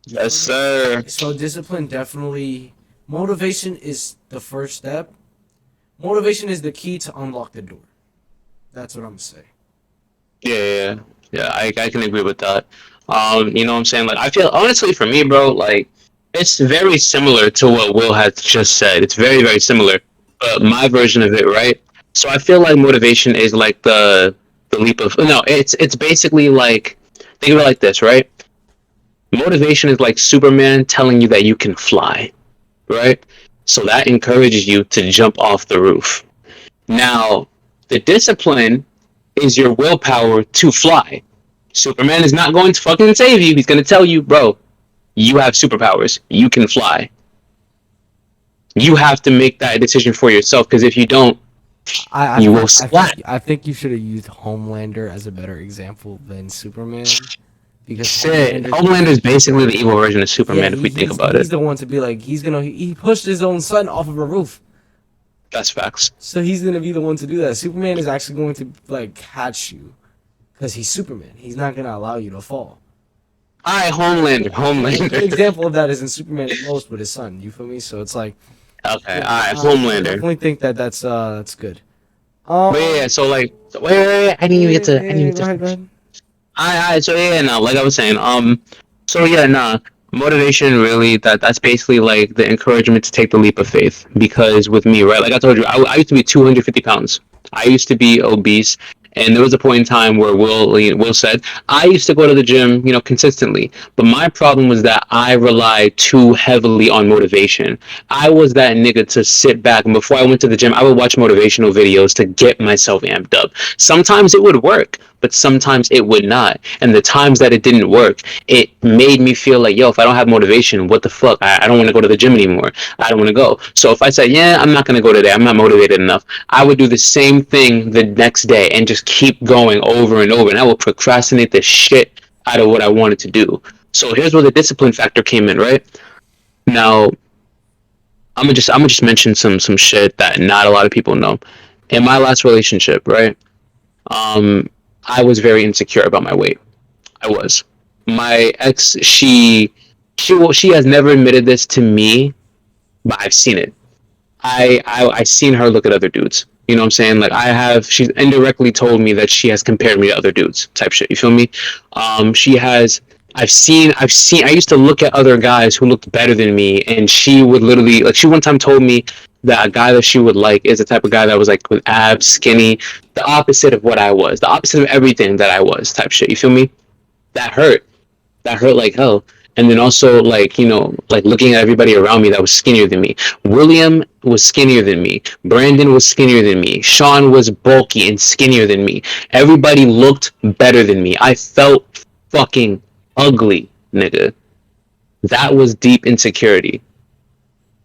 Yes, sir. So discipline definitely, motivation is the first step. Motivation is the key to unlock the door. That's what I'm saying. Yeah. I can agree with that. You know what I'm saying? Like, I feel honestly for me, bro, like it's very similar to what Will has just said. It's very, very similar. But my version of it, right? So I feel like motivation is like the leap of no. It's basically like think of it like this, right? Motivation is like Superman telling you that you can fly, right? So that encourages you to jump off the roof. Now, the discipline is your willpower to fly. Superman is not going to fucking save you. He's going to tell you, bro, you have superpowers. You can fly. You have to make that decision for yourself because if you don't, you will splat. I think you should have used Homelander as a better example than Superman. Because Shit, Homelander is basically the evil version of Superman if we think about he's the one to be like, he pushed his own son off of a roof. That's facts. So he's going to be the one to do that. Superman is actually going to, like, catch you. Because he's Superman. He's not going to allow you to fall. Alright, Homelander. An example of that is in Superman the most with his son. You feel me? So it's like... Okay, alright, Homelander. I definitely think that's good. So like... Wait, I didn't even get to... Go ahead. Alright, so no, like I was saying, motivation really, that's basically like the encouragement to take the leap of faith. Because with me, right, like I told you, I used to be 250 pounds. I used to be obese. And there was a point in time where Will said, I used to go to the gym, consistently. But my problem was that I relied too heavily on motivation. I was that nigga to sit back. And before I went to the gym, I would watch motivational videos to get myself amped up. Sometimes it would work, but sometimes it would not. And the times that it didn't work, it made me feel like, yo, if I don't have motivation, what the fuck? I don't want to go to the gym anymore. I don't want to go. So if I said, yeah, I'm not going to go today, I'm not motivated enough, I would do the same thing the next day and just keep going over and over. And I would procrastinate the shit out of what I wanted to do. So here's where the discipline factor came in, right? Now, I'm gonna just mention some shit that not a lot of people know. In my last relationship, right? I was very insecure about my weight. I was. My ex, she has never admitted this to me, but I've seen it. I seen her look at other dudes. You know what I'm saying? Like she's indirectly told me that she has compared me to other dudes type shit. You feel me? I've seen, I used to look at other guys who looked better than me, and she would literally, like, she one time told me that a guy that she would like is the type of guy that was like with abs, skinny, the opposite of what I was, the opposite of everything that I was type shit. You feel me? That hurt. That hurt like hell. And then also, like, like looking at everybody around me that was skinnier than me. William was skinnier than me. Brandon was skinnier than me. Sean was bulky and skinnier than me. Everybody looked better than me. I felt fucking ugly, nigga. That was deep insecurity.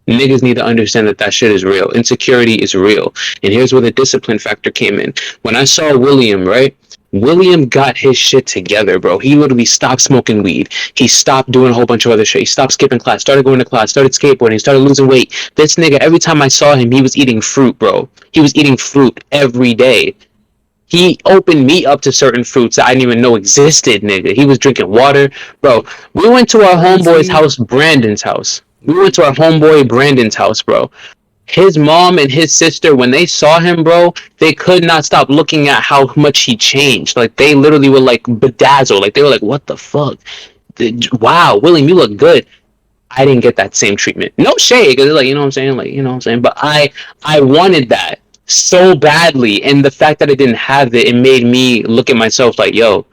Niggas need to understand that shit is real. Insecurity is real. And here's where the discipline factor came in. When I saw William, right? William got his shit together, bro. He literally stopped smoking weed. He stopped doing a whole bunch of other shit. He stopped skipping class, started going to class, started skateboarding, started losing weight. This nigga, every time I saw him, he was eating fruit, bro. He was eating fruit every day. He opened me up to certain fruits that I didn't even know existed, nigga. He was drinking water. Bro, we went to our homeboy's house, Brandon's house. We went to our homeboy Brandon's house, bro. His mom and his sister, when they saw him, bro, they could not stop looking at how much he changed. Like, they literally were, like, bedazzled. Like, they were like, what the fuck? Wow, William, you look good. I didn't get that same treatment. No shade, because, like, you know what I'm saying? Like, you know what I'm saying? But I wanted that so badly, and the fact that I didn't have it, it made me look at myself like, yo,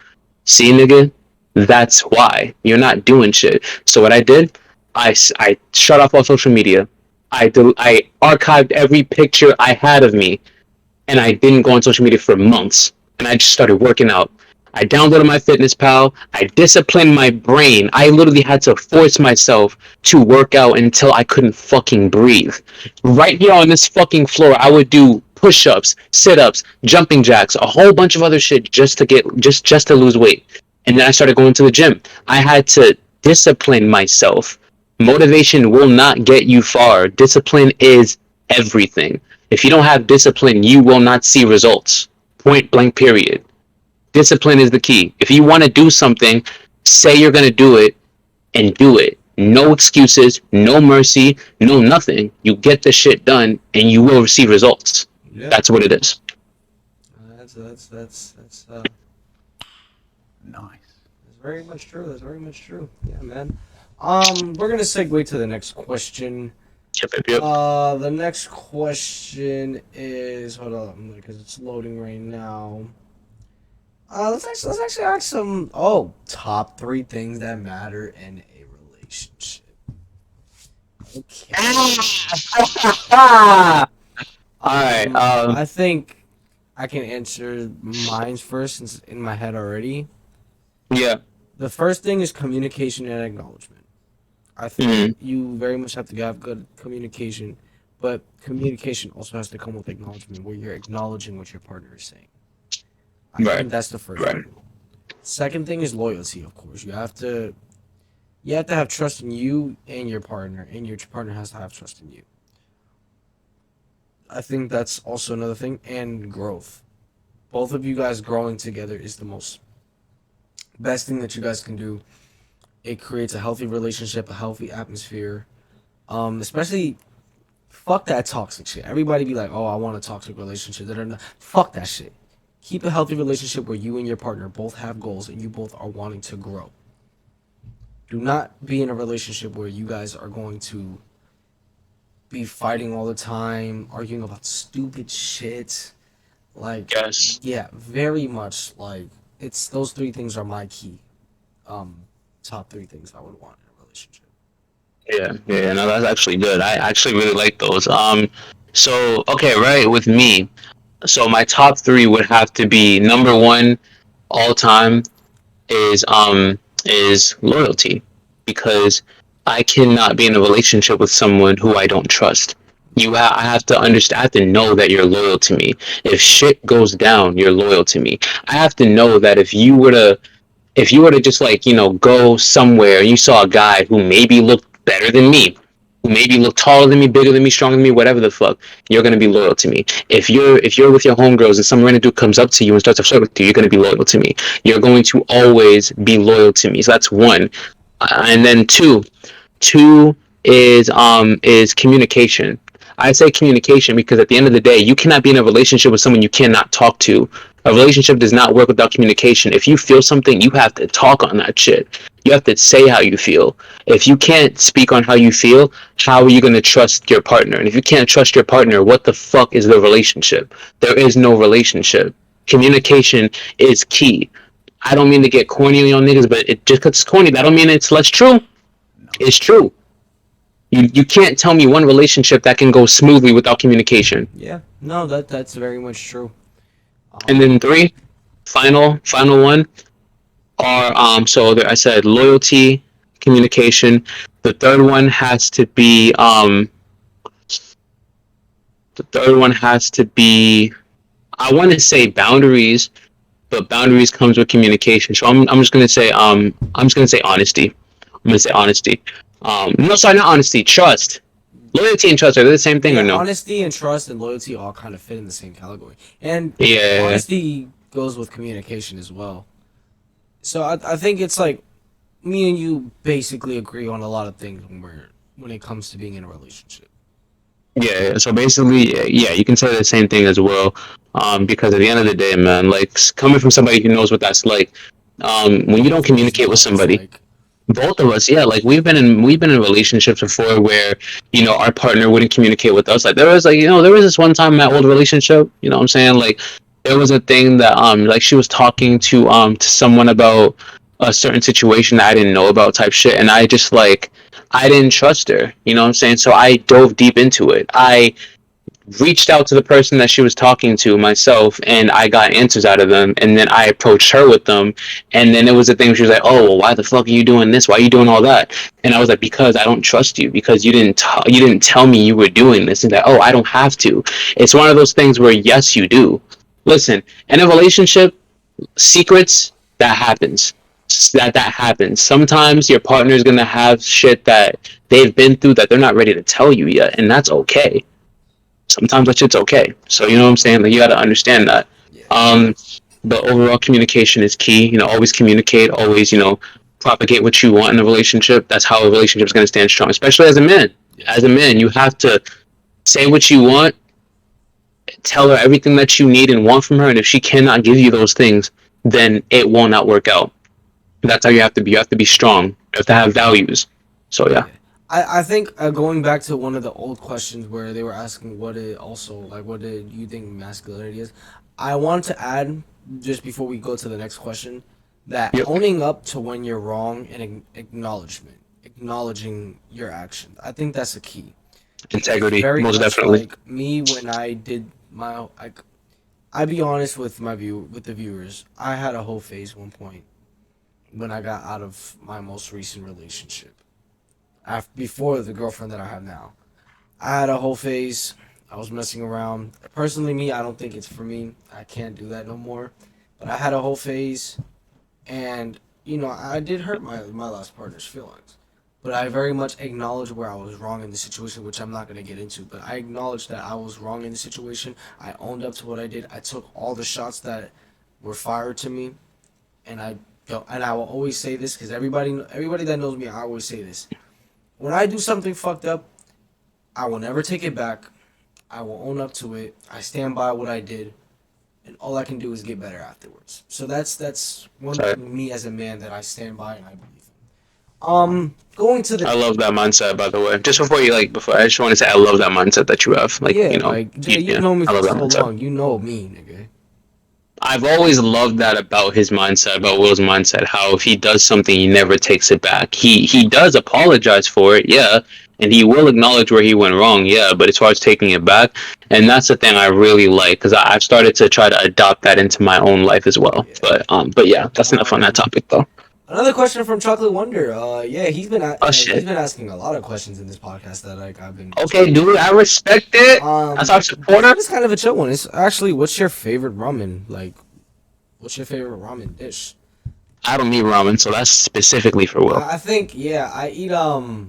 see, nigga? That's why you're not doing shit. So what I did, I shut off all social media. I archived every picture I had of me, and I didn't go on social media for months. And I just started working out. I downloaded my Fitness Pal. I disciplined my brain. I literally had to force myself to work out until I couldn't fucking breathe. Right here on this fucking floor, I would do push-ups, sit-ups, jumping jacks, a whole bunch of other shit just to get just to lose weight. And then I started going to the gym. I had to discipline myself. Motivation will not get you far. Discipline is everything. If you don't have discipline, you will not see results. Point blank, period. Discipline is the key. If you want to do something, say you're going to do it and do it. No excuses, no mercy, no nothing. You get the shit done and you will receive results. Yeah. That's what it is. That's Nice. That's very much true. That's very much true. Yeah, man. We're gonna segue to the next question. Yep. The next question is, hold on, because it's loading right now. Let's actually ask some top 3 things that matter in a relationship. Okay. Alright, I think I can answer mine first since it's in my head already. yeah. The first thing is communication and acknowledgement. I think you very much have to have good communication, but communication also has to come with acknowledgement, where you're acknowledging what your partner is saying. I think that's the first thing. Second thing is loyalty, of course. You have to have trust in you and your partner, and your partner has to have trust in you. I think that's also another thing, and growth. Both of you guys growing together is the best thing that you guys can do. It creates a healthy relationship, a healthy atmosphere. Especially, fuck that toxic shit. Everybody be like, oh, I want a toxic relationship. Fuck that shit. Keep a healthy relationship where you and your partner both have goals and you both are wanting to grow. Do not be in a relationship where you guys are going to be fighting all the time, arguing about stupid shit. Like, Yes. yeah, very much. Like, it's those 3 things are my key. Top 3 things I would want in a relationship. Yeah, no, that's actually good. I actually really like those. So, okay, right, with me. So my top 3 would have to be number 1 all time is loyalty, because I cannot be in a relationship with someone who I don't trust. I have to understand. I have to know that you're loyal to me. If shit goes down, you're loyal to me. I have to know that if you were to just go somewhere and you saw a guy who maybe looked better than me, who maybe looked taller than me, bigger than me, stronger than me, whatever the fuck, you're gonna be loyal to me. If you're with your homegirls and some random dude comes up to you and starts to flirt with you, you're gonna be loyal to me. You're going to always be loyal to me. So that's 1. And then two is communication. I say communication because at the end of the day, you cannot be in a relationship with someone you cannot talk to. A relationship does not work without communication. If you feel something, you have to talk on that shit. You have to say how you feel. If you can't speak on how you feel, how are you going to trust your partner? And if you can't trust your partner, what the fuck is the relationship? There is no relationship. Communication is key. I don't mean to get corny on y'all niggas, but it just because it's corny, that don't mean it's less true. No. It's true. You can't tell me one relationship that can go smoothly without communication. Yeah, no, that's very much true. And then 3, final one are so I said loyalty, communication. The third one has to be I want to say boundaries, but boundaries comes with communication. So I'm just gonna say honesty. I'm gonna say honesty. No, sorry, not honesty. Trust. Loyalty and trust, are they the same thing or no? Honesty and trust and loyalty all kind of fit in the same category. And Yeah. honesty goes with communication as well. So I think it's like me and you basically agree on a lot of things when it comes to being in a relationship. Yeah. So basically, yeah, you can say the same thing as well. Because at the end of the day, man, like coming from somebody who knows what that's like, when you don't communicate with somebody. Like, Both of us, yeah, like we've been in relationships before where our partner wouldn't communicate with us. Like there was this one time in my old relationship, you know what I'm saying? Like there was a thing that like she was talking to someone about a certain situation that I didn't know about type shit, and I just like I didn't trust her. You know what I'm saying? So I dove deep into it. I reached out to the person that she was talking to myself, and I got answers out of them, and then I approached her with them, and then it was a thing where she was like, oh, well, why the fuck are you doing this, why are you doing all that? And I was like, because I don't trust you, because you didn't tell me you were doing this. And like, oh, I don't have to. It's one of those things where yes, you do. Listen, in a relationship, secrets, that happens, that happens. Sometimes your partner is going to have shit that they've been through that they're not ready to tell you yet, and that's okay. Sometimes that shit's okay. So you know what I'm saying? Like you got to understand that. Yeah. Um, but overall communication is key. You know, always communicate. Always, you know, propagate what you want in a relationship. That's how a relationship is going to stand strong. Especially as a man. Yeah. As a man, you have to say what you want. Tell her everything that you need and want from her. And if she cannot give you those things, then it will not work out. That's how you have to be. You have to be strong. You have to have values. So yeah. I think going back to one of the old questions where they were asking what did you think masculinity is, I want to add just before we go to the next question that Yep. owning up to when you're wrong and acknowledging your actions. I think that's the key. Integrity, Very most much definitely. like me when I did my like. I be honest with the viewers. I had a whole phase one point when I got out of my most recent relationship. Before the girlfriend that I have now. I had a whole phase. I was messing around. Personally, me, I don't think it's for me. I can't do that no more. But I had a whole phase, and I did hurt my last partner's feelings. But I very much acknowledge where I was wrong in the situation, which I'm not gonna get into. But I acknowledge that I was wrong in the situation. I owned up to what I did. I took all the shots that were fired to me, and I will always say this because everybody that knows me, I always say this. When I do something fucked up, I will never take it back. I will own up to it. I stand by what I did, and all I can do is get better afterwards. So that's one Sorry. thing me as a man that I stand by and I believe in. Going to the I love that mindset, by the way. Just before I just want to say, I love that mindset that you have. Like, yeah, you know, like Jay, you've yeah, known me I for love that so mindset. long. You know me, nigga. I've always loved that about his mindset, about Will's mindset. How if he does something, he never takes it back. He does apologize for it, yeah, and he will acknowledge where he went wrong, yeah. But as far as taking it back, and that's the thing I really like because I've started to try to adopt that into my own life as well. Yeah. But yeah, that's enough on that topic though. Another question from Chocolate Wonder. Yeah, Oh he's shit. been asking a lot of questions in this podcast that I've been. Okay, dude, I respect it. That's our This supporter. one is kind of a chill one. It's actually, what's your favorite ramen? Like, what's your favorite ramen dish? I don't eat ramen, so that's specifically for Will. I think I eat a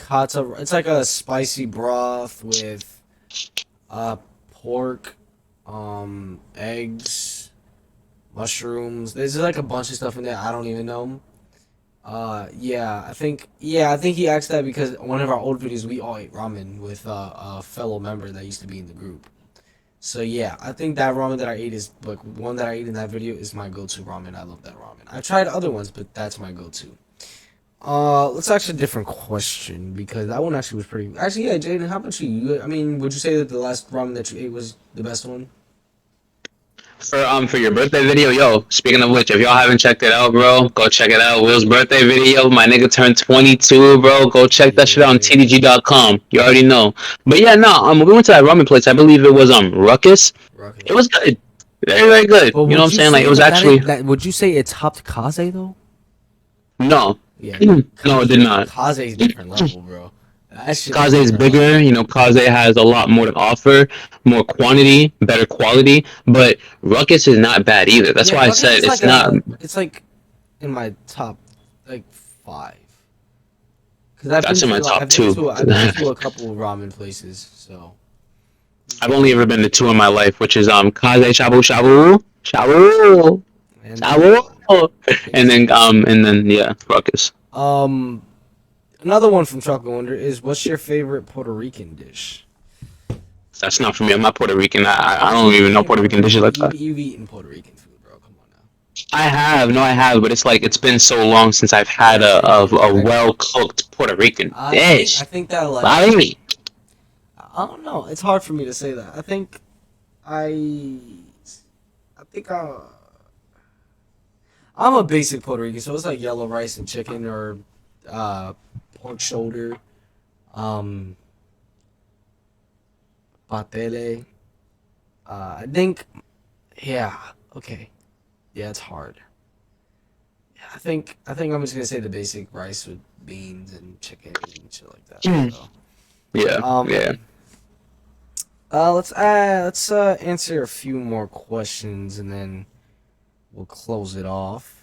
kata. It's like a spicy broth with pork, eggs, mushrooms. There's like a bunch of stuff in there. I don't even know. I think he asked that because one of our old videos we all ate ramen with a fellow member that used to be in the group. So yeah, I think that ramen that I ate is like one that I ate in that video is my go-to ramen. I love that ramen. I've tried other ones, but that's my go-to. Let's ask a different question because that one actually was pretty. Actually, yeah, Jaden, how about you? I mean, would you say that the last ramen that you ate was the best one? For your birthday video, yo. Speaking of which, if y'all haven't checked it out, bro, go check it out. Will's birthday video. My nigga turned 22, bro. Go check that shit out on Yeah. tdg.com. You already know. But yeah, no. We went to that ramen place. I believe it was Ruckus. It Rocket. was good. Very very good. But You know what would I'm you saying? Like say it was actually would you say it topped Kaze though? no. Yeah, No, it did not. Kaze's different level, bro. That shit is Kaze is different level. bigger, you know, Kaze has a lot more to offer, more quantity, better quality, but Ruckus is not bad either. That's Yeah, why I Ruckus said is like it's not. it's like in my top like 5. Cause I've been That's in my to top two. I've been to a couple of ramen places, so I've only ever been to two in my life, which is Kaze Shabu Shabu Shabu and Shabu, tasty. and then yeah, Ruckus. Um, Another one from Chocolate Wonder is what's your favorite Puerto Rican dish? That's not for me. I'm not Puerto Rican. I don't even know Puerto Rican dishes like that. You've eaten Puerto Rican food, bro. Come on now. I have, no, I have, but it's like it's been so long since I've had Yeah, a I well cooked Puerto Rican I dish. think that like Really? I don't know. It's hard for me to say that. I think I'm a basic Puerto Rican, so it's like yellow rice and chicken or pork shoulder, um, patele. I think, yeah, okay, yeah, it's hard. Yeah, I think I'm just gonna say the basic rice with beans and chicken and shit like that. Mm. So, Yeah, yeah. um, let's answer a few more questions and then we'll close it off.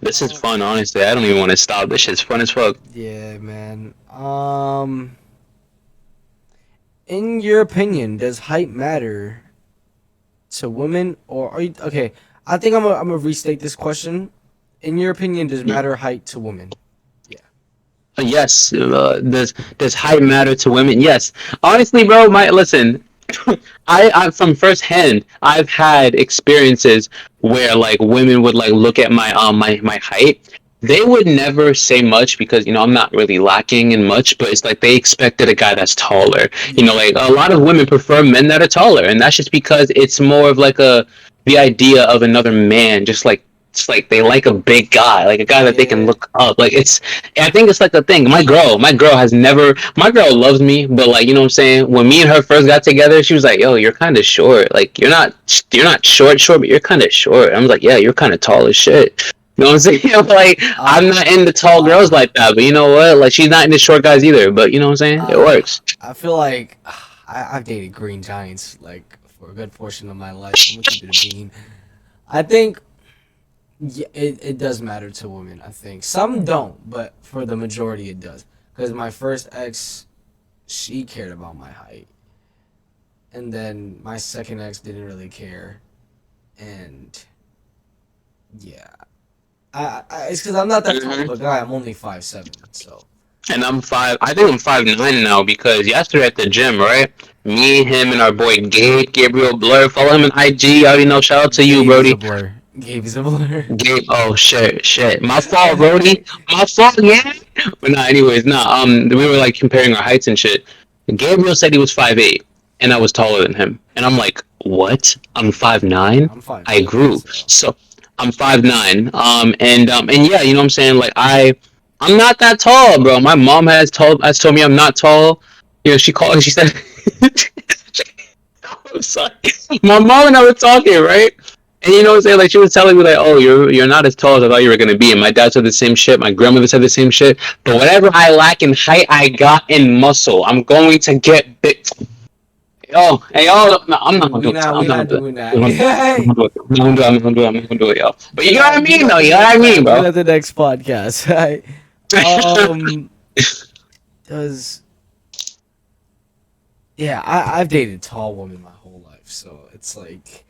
This is fun, honestly. I don't even want to stop. This shit's fun as fuck. Yeah, man. In your opinion, does height matter to women, or are you okay? I think I'm gonna restate this question. In your opinion, does matter height to women? Yeah. Yes. Does height matter to women? Yes. Honestly, bro, my listen. I from first hand, I've had experiences where like women would like look at my height. They would never say much because I'm not really lacking in much, but it's like they expected a guy that's taller. Yeah. Like a lot of women prefer men that are taller, and that's just because it's more of like the idea of another man, just like it's like they like a big guy, like a guy that they can Yeah. look up. Like I think it's like a thing. My girl has never. My girl loves me, but like what I'm saying. When me and her first got together, she was like, "Yo, you're kind of short. Like you're not short, but you're kind of short." I was like, "Yeah, you're kind of tall as shit." You know what I'm saying? Like I'm not into tall girls like that, but you know what? Like she's not into short guys either. But you know what I'm saying? It works. I feel like I've dated green giants like for a good portion of my life. I'm gonna keep it a bean. I think yeah, it does matter to women. I think some don't, but for the majority it does. Because my first ex, she cared about my height, and then my second ex didn't really care, and yeah, it's because I'm not that tall of Mhm. a guy. I'm only 5'7", so And I'm five. I think I'm 5'9" now because yesterday at the gym, right? Me, him, and our boy Gabriel Blur. Follow him on IG. You already know. Shout out to you, Gabe is a Brody. blur. Gabe is a blur. Gabe. Oh shit. My fault, Brody. My fault. Yeah. But nah. Anyways, nah. We were like comparing our heights and shit. Gabriel said he was 5'8", and I was taller than him. And I'm like, what? I'm 5'9". I'm 5'7", I grew. so So I'm 5'9". And yeah, you know what I'm saying? Like I'm not that tall, bro. My mom has told me I'm not tall. She called. She said, "I'm sorry." My mom and I were talking, right? And you know what I'm saying? Like she was telling me, like, "Oh, you're not as tall as I thought you were gonna be." And my dad said the same shit. My grandmother said the same shit. But whatever I lack in height, I got in muscle. I'm going to get big. Oh, hey, y'all. No, I'm not gonna do it. we I'm not not gonna do it. doing I'm that. not gonna do it. I'm not gonna do it. I'm not gonna do it. I'm not gonna do it, y'all. But you know what I Do mean, that though. the You know what I next mean, time. Do bro. that the next podcast. Right? Um, does yeah, I've dated tall women my whole life, so it's like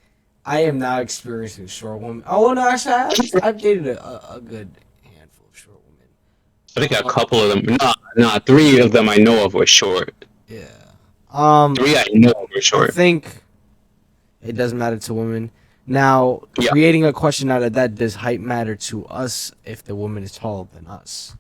I am now experiencing short women. Oh well, no, actually, I've dated a good handful of short women. I think a Um, couple of them. Nah. Three of them I know of were short. yeah. Three I know of were I short. think it doesn't matter to women. Now, Yeah. creating a question out of that, does height matter to us if the woman is taller than us?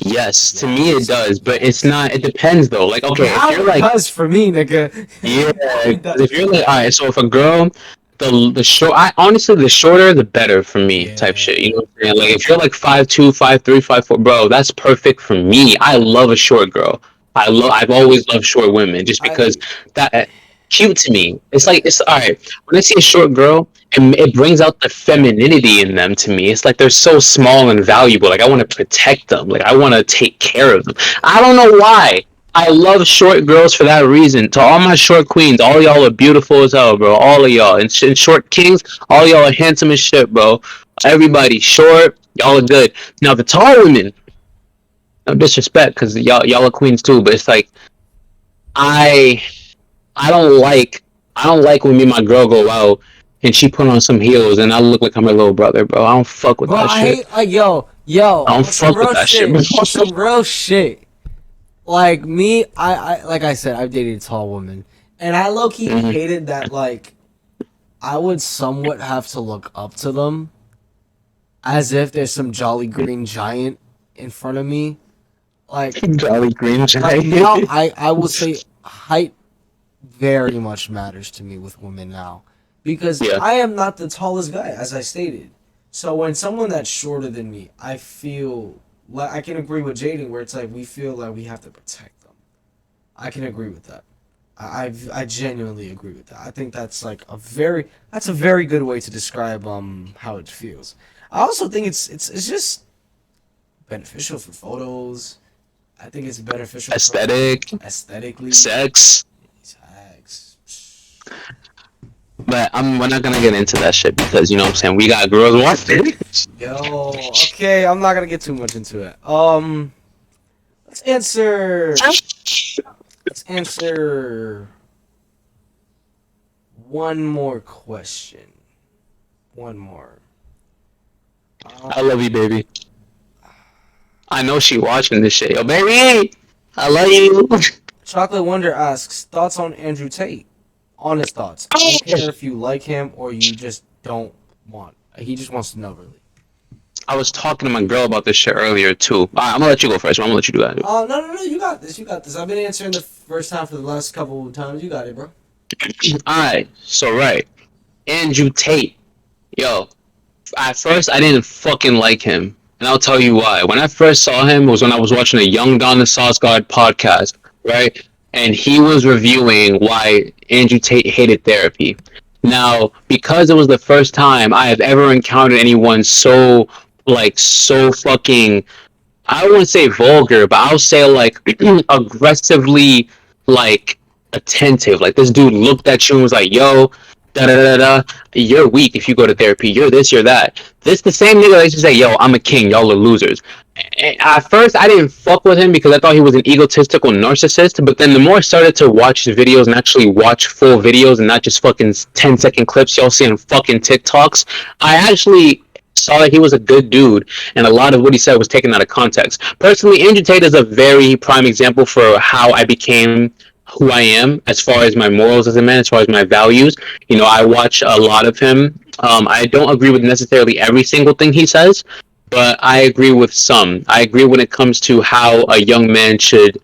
Yes, to me it Yes. does, but it's Yes. not. It depends though. Like, okay, if Now you're it like, does for me, nigga. yeah, Now it 'cause if does. you're like, all right, so if a girl, the short, I honestly, the shorter the better for me, type shit. You know Yeah. what I'm saying? Like, if you're like 5'2", 5'3", 5'4", bro, that's perfect for me. I love a short girl. I've always loved short women just because I that cute to me. It's like yeah. it's all right when I see a short girl. It brings out the femininity in them to me. It's like they're so small and valuable. Like I want to protect them. Like I want to take care of them. I don't know why. I love short girls for that reason. To all my short queens, all y'all are beautiful as hell, bro. All of y'all. And short kings, all y'all are handsome as shit, bro. Everybody short, y'all are good. Now the tall women, no disrespect, because y'all are queens too, but it's like I I don't like I don't like when me and my girl go out and she put on some heels and I look like I'm her little brother, bro. I don't fuck with Bro, that I shit. hate like yo, I don't on some fuck with real that shit, bro. shit. On some real shit. Like me, I like I said, I've dated tall women. And I low key Mhm. hated that like I would somewhat have to look up to them as if there's some jolly green giant in front of me. Like Jolly Green like now Giant. I will say height very much matters to me with women now. Because Yeah. I am not the tallest guy, as I stated. So when someone that's shorter than me, I feel like I can agree with Jaden where it's like we feel like we have to protect them. I can agree with that. I genuinely agree with that. I think that's like that's a very good way to describe how it feels. I also think it's just beneficial for photos. I think it's beneficial Aesthetic, for aesthetically. sex. Sex. But we're not gonna get into that shit because you know what I'm saying we got girls watching. Yo, okay, I'm not gonna get too much into it. Let's answer. Let's answer one more question. One more. I love you, baby. I know she watching this shit. Yo, baby, I love you. Chocolate Wonder asks thoughts on Andrew Tate. Honest thoughts. I don't care if you like him or you just don't want. He just wants to know, really. I was talking to my girl about this shit earlier too. I'm gonna let you go first. I'm gonna let you do that. No. You got this. You got this. I've been answering the first time for the last couple of times. You got it, bro. Alright, so right. Andrew Tate. Yo, at first I didn't fucking like him. And I'll tell you why. When I first saw him was when I was watching a Young Don the Sauce God podcast, right? And he was reviewing why Andrew Tate hated therapy. Now, because it was the first time I have ever encountered anyone so fucking, I wouldn't say vulgar, but I'll say like aggressively like attentive. Like this dude looked at you and was like, "Yo, da da da da, you're weak if you go to therapy. You're this, you're that." This the same nigga that used to say, "Yo, I'm a king. Y'all are losers." At first, I didn't fuck with him because I thought he was an egotistical narcissist. But then the more I started to watch his videos and actually watch full videos and not just fucking 10-second clips y'all see on fucking TikToks, I actually saw that he was a good dude, and a lot of what he said was taken out of context. Personally, Andrew Tate is a very prime example for how I became who I am as far as my morals as a man, as far as my values. You know, I watch a lot of him. I don't agree with necessarily every single thing he says, but I agree with some. I agree when it comes to how a young man should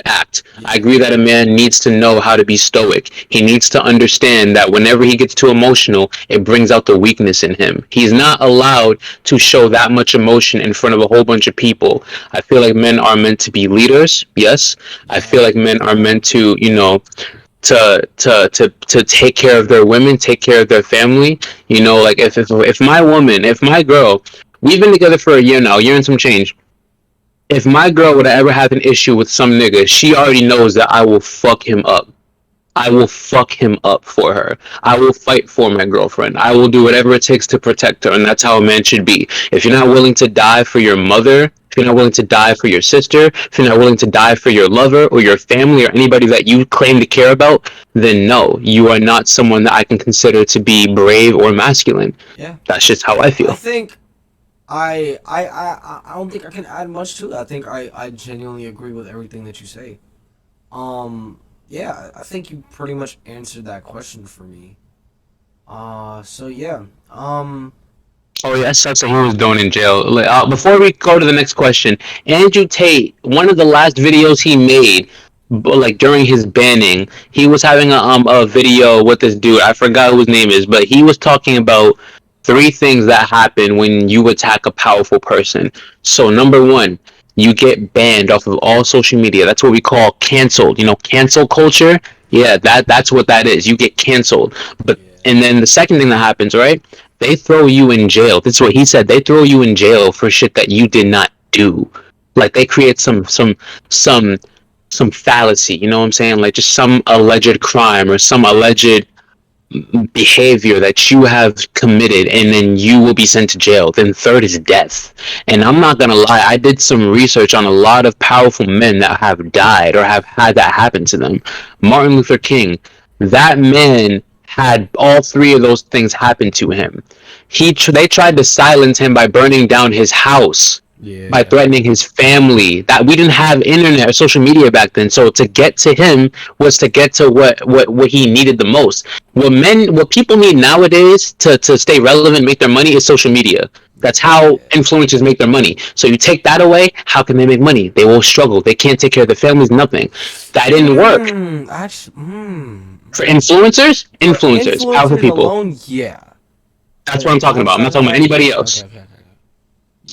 act. I agree that a man needs to know how to be stoic. He needs to understand that whenever he gets too emotional, it brings out the weakness in him. He's not allowed to show that much emotion in front of a whole bunch of people. I feel like men are meant to be leaders, yes. I feel like men are meant to, you know, to take care of their women, take care of their family. You know, like if my woman, if my girl, we've been together for a year now, a year and some change. If my girl would ever have an issue with some nigga, she already knows that I will fuck him up. I will fuck him up for her. I will fight for my girlfriend. I will do whatever it takes to protect her, and that's how a man should be. If you're not willing to die for your mother, if you're not willing to die for your sister, if you're not willing to die for your lover or your family or anybody that you claim to care about, then no, you are not someone that I can consider to be brave or masculine. Yeah. That's just how I feel. I think I don't think I can add much to it. I think I genuinely agree with everything that you say. Yeah, I think you pretty much answered that question for me. So yeah. Oh yeah, that sucks that he was thrown in jail. Before we go to the next question, Andrew Tate, one of the last videos he made, like during his banning, he was having a video with this dude. I forgot who his name is, but he was talking about three things that happen when you attack a powerful person. So number one, you get banned off of all social media. That's what we call canceled. You know, cancel culture. Yeah, that's what that is. You get canceled. But and then the second thing that happens, right? They throw you in jail. This is what he said. They throw you in jail for shit that you did not do. Like they create some fallacy, you know what I'm saying? Like just some alleged crime or some alleged behavior that you have committed, and then you will be sent to jail. Then third is death. And I'm not gonna lie, I did some research on a lot of powerful men that have died or have had that happen to them. Martin Luther King, that man had all three of those things happen to him. They tried to silence him by burning down his house, by threatening his family. That we didn't have internet or social media back then, so to get to him was to get to what he needed the most. What people need nowadays to stay relevant, make their money, is social media. That's how influencers make their money. So you take that away, how can they make money? They will struggle. They can't take care of their families, nothing. That didn't work. For influencers, powerful people. Alone, yeah. That's what I'm talking about. I'm not talking about anybody else. Okay.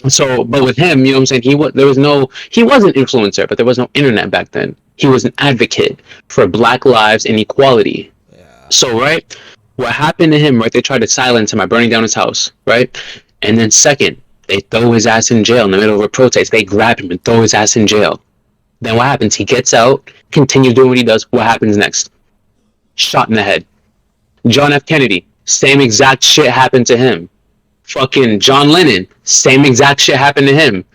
So, but with him, you know what I'm saying? He was an influencer, but there was no internet back then. He was an advocate for Black lives and equality. Yeah. So, right, what happened to him, right? They tried to silence him by burning down his house, right? And then second, they throw his ass in jail in the middle of a protest. They grab him and throw his ass in jail. Then what happens? He gets out, continues doing what he does. What happens next? Shot in the head. John F. Kennedy, same exact shit happened to him. Fucking John Lennon, same exact shit happened to him.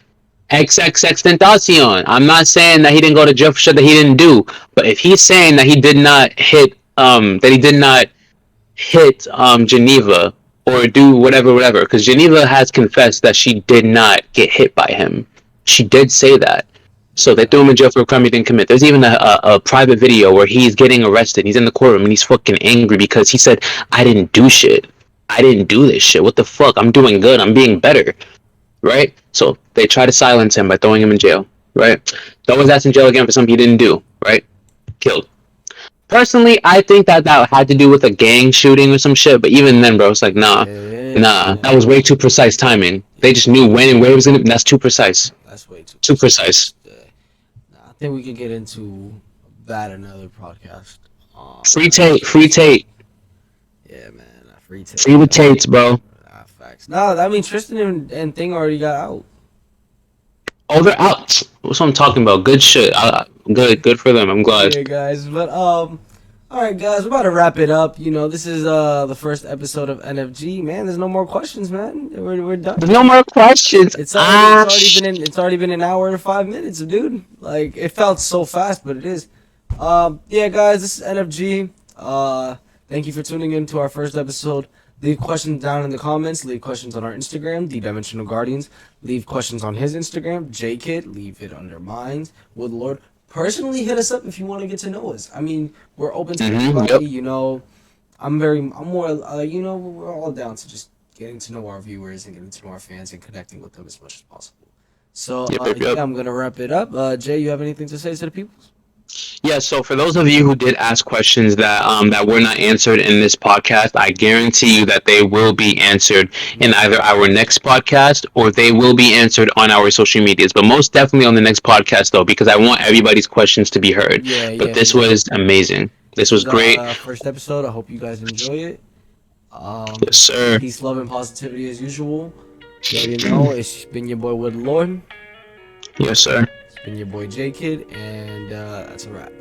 XXX I'm not saying that he didn't go to jail for shit that he didn't do, but if he's saying that he did not hit Geneva or do whatever, because Geneva has confessed that she did not get hit by him. She did say that. So they threw him in jail for a crime he didn't commit. There's even a private video where he's getting arrested. He's in the courtroom and he's fucking angry because he said, I didn't do shit. I didn't do this shit. What the fuck? I'm doing good. I'm being better. Right? So they try to silence him by throwing him in jail. Right? Throw his ass in jail again for something he didn't do. Right? Killed. Personally, I think that had to do with a gang shooting or some shit. But even then, bro, it's like, nah. That was way too precise timing. They just knew when and where it was gonna. That's too precise. That's way too precise. I think we could get into that another podcast. Free Tate. Yeah, man. Free Tate. Free with Tates, bro. Facts. No, I mean Tristan and Thing already got out. Oh, they're out. That's what I'm talking about. Good shit. Good for them. I'm glad. Yeah, guys. But all right, guys. We're about to wrap it up. You know, this is the first episode of NFG. Man, there's no more questions, man. We're done. There's no more questions. It's already been an hour and 5 minutes, dude. Like, it felt so fast, but it is. Yeah, guys. This is NFG. Thank you for tuning in to our first episode. Leave questions down in the comments. Leave questions on our Instagram, The Dimensional Guardians. Leave questions on his Instagram, JAEKID. Leave it under mine. Willthelxrd. Personally, hit us up if you want to get to know us. I mean, we're open to everybody. Yep. You know, I'm more. You know, we're all down to just getting to know our viewers and getting to know our fans and connecting with them as much as possible. So, yeah, I'm gonna wrap it up. Jay, you have anything to say to the people? Yeah, so for those of you who did ask questions that were not answered in this podcast, I guarantee you that they will be answered in either our next podcast or they will be answered on our social medias. But most definitely on the next podcast, though, because I want everybody's questions to be heard. But this was amazing. This was great. First episode. I hope you guys enjoy it. Yes, sir. Peace, love, and positivity as usual. You already know, it's been your boy Willthelxrd. Yes, sir. It's been your boy JAEKID, and that's a wrap.